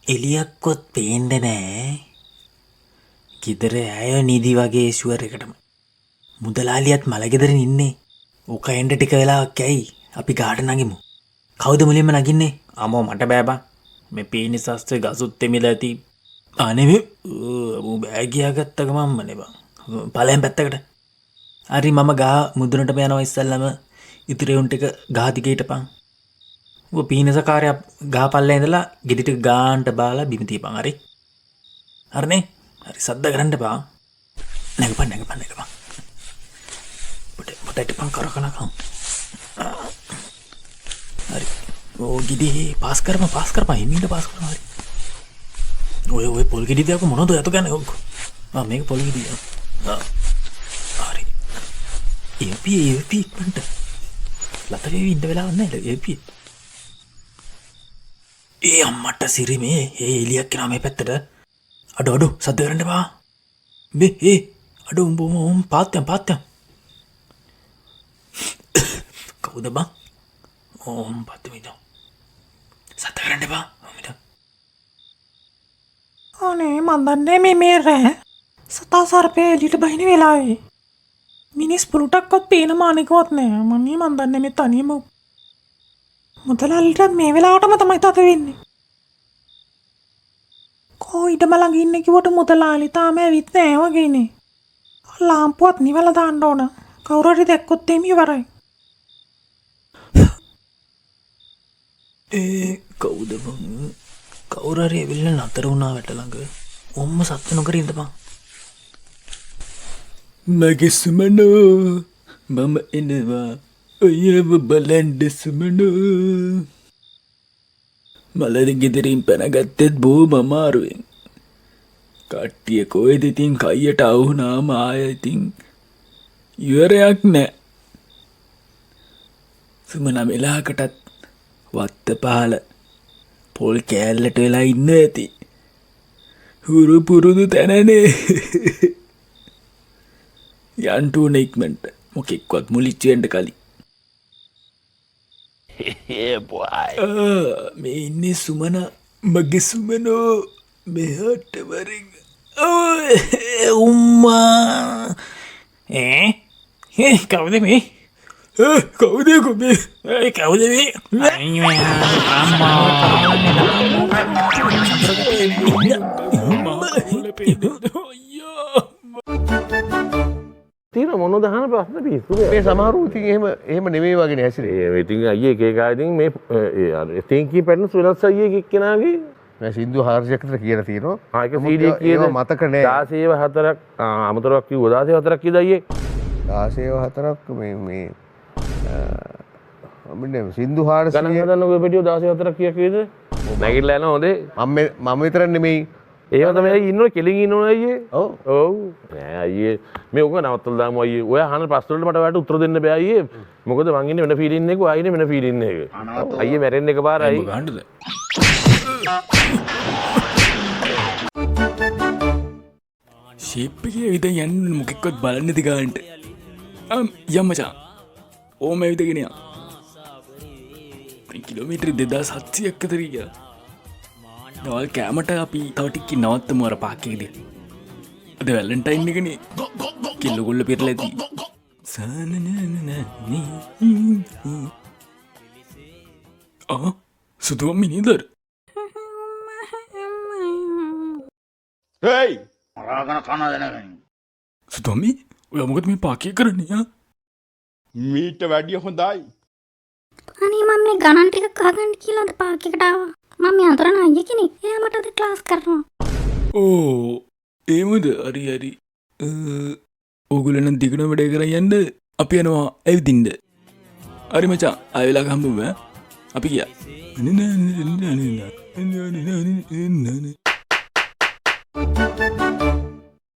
එලියක්කොත් පේන්ඩ නෑ. ගෙදර ඇය නිදි වගේ ශුවර එකටම මුදලාලියත් මළගෙදරින් ඉන්නේ. ඕක එන්ඩ ටික වෙලාවක් ඇයි අපි ගාට නගිමු. කවුද මුලින්ම නගින්නේ? අමෝ මට බෑබා මේ පීනි සස්ත්‍රය ගසුත් තෙමිල ඇති. අනෙම බෑගියාගත්තක මම්ම නෙබා පලයම් පැත්තකට. හරි මම ගා මුදුනට යනවා ඉස්සල්ලම ඉතිරෙවුන්ට එක ගාතිකයට පං. පීනසකාරයක් ගා පල්ල ඉඳලා ගෙඩිට ගාන්ට බාලා බිමිතිීපන් හරි හරනේ හරි සද්ද කරන්න පා නැගපන් පොටට පං කරකනකම් හරි ඕ ගිඩි පාස්කරම හිමීට පාස් කරන හරි ඔය පොල් ගෙඩි දෙයක් මොනොද ඇතු ගැන ඔක්ක මේක පොල් ගෙඩිය හරි ඒපික්මට ලතවේ ඉන්න වෙලාවන්න ඒපිය ඒ අම්මට සිරිමේ ඒ එලියක් කෙනා මේ පැත්තට අඩු සද්ද කරන්න බා බේ අඩු උඹ පාත්‍යම් කවුද බං ඕම් පත්තුමිට සද්ද කරන්න බා මිට අනේ මන්දන්නේ මේ රෑ සතා සර්පය එලිට බහින වෙලාවේ මිනිස් පුරුටක්වත් පේන මානෙකවත් නෑ. මන්නේ මන්දන්නේ මේ තනියම මුදලාලිටත් මේ වෙලාවටම තමයි තද වෙන්නේ. කෝ ඊටම ළඟ ඉන්නේ කිව්වට මුදලාලි තාම ඇවිත් නෑ වගේනේ. ලාම්පුවත් නිවලා දාන්න ඕන. කවුරු හරි දැක්කොත් එimhe ඉවරයි. කවුද බං? කවුරු හරි එවිල්ල නතර වුණා වැට ළඟ. ඔම්ම සත්‍ය නොකර ඉඳපන්. මගේ සුමනෝ මම එනවා ඔයව බලන්ඩ සුමනෝ. මලර ගෙදරින් පැනගත්තෙත් බෝම අමාරුවෙන්. කට්ටිය කොහෙද ඉතින් කයියට අවුනාම ආය ඉතින් ඉවරයක් නෑ. සුමන මෙලාකටත් වත්ත පහල පොල් කෑල්ලට වෙලා ඉන්න ඇති. හුරු පුරුදු තැනනේ. යන්ටුවන ඉක්මට මොකෙක්වත් මුලිච්චෙන්ට කලින් මේ ඉන්නේ සුමන මගේ සුමනෝ මෙහට වරින් උම්මා කවුද මේ? කවුදකො මේ කවුද මේ? තියෙන මොන දහන ප්‍රශ්න පිස්සු මේ සමහරු ඉතින් එහෙම නෙමෙයි වගේ නේ ඇසිරේ. ඒ ඉතින් අයියේ එක එක ඉතින් මේ තෙන්කී පැටර්න්ස් වෙනස් අයියේ එක්කෙනාගේ මේ සින්දු 400කට කියලා තියෙනවා. ඒක CD එකේ මතක නෑ. 16 4ක් අමතරක් කිව්වා 16 4ක් කීයද අයියේ? 16 4ක් මේ අපිට සින්දු 400 ගණන් හදන්න ඔය පිටියෝ 16 4ක් කීයක් වේද? නැගිටලා යනවා හොඳේ. මම විතර නෙමෙයි ඒව තමයි ඉන්නෝ කෙලින් ඉන්නෝ අයියේ. ඔව්. නෑ අයියේ මේ ඔක නවත්තලා දාමු අයියේ. ඔය අහන ප්‍රශ්න වලට මට ඔයාලට උත්තර දෙන්න බෑ අයියේ. මොකද මං ඉන්නේ වෙන ෆීලින් එක, ඔයා ඉන්නේ වෙන ෆීලින් එක. අයියේ මැරෙන්න එකපාරයි. ගහන්නද? ශේප් එකේ විතර යන්න මොකෙක්වත් බලන්න නැති ගානට. යම් මචං. ඕම ඇවිදගෙන යා. කිලෝමීටර් 2700ක් අතර ගියා. දවල් කෑමට අපි තව ටිකකින් නවත්තමු අර පාක්කේදී. අද වැලන්ටයින් එකනේ. කිල්ලගොල්ල පිරලා ඇති. සුදුවම් මිනිදර. හේයි මරාගෙන කන දෙනගනි. සුදුවම්මි ඔයා මොකද මේ පාකේ කරන්නේ යා? මීට වැඩිය හොඳයි. අනේ මම මේ ගණන් ටික අහගන්න කියලාද පාක් එකට ආවා. මම මේ අතරන අයියා කෙනෙක්. එයා මට අද ක්ලාස් කරනවා. ඕ ඒමද හරි හරි. ඕගොල්ලෝ නම් දිගටම වැඩ කරන් යන්න අපි යනවා ඇවිදින්න. හරි මචං ආයෙලා හම්බුම අපි ගියා. Thank you.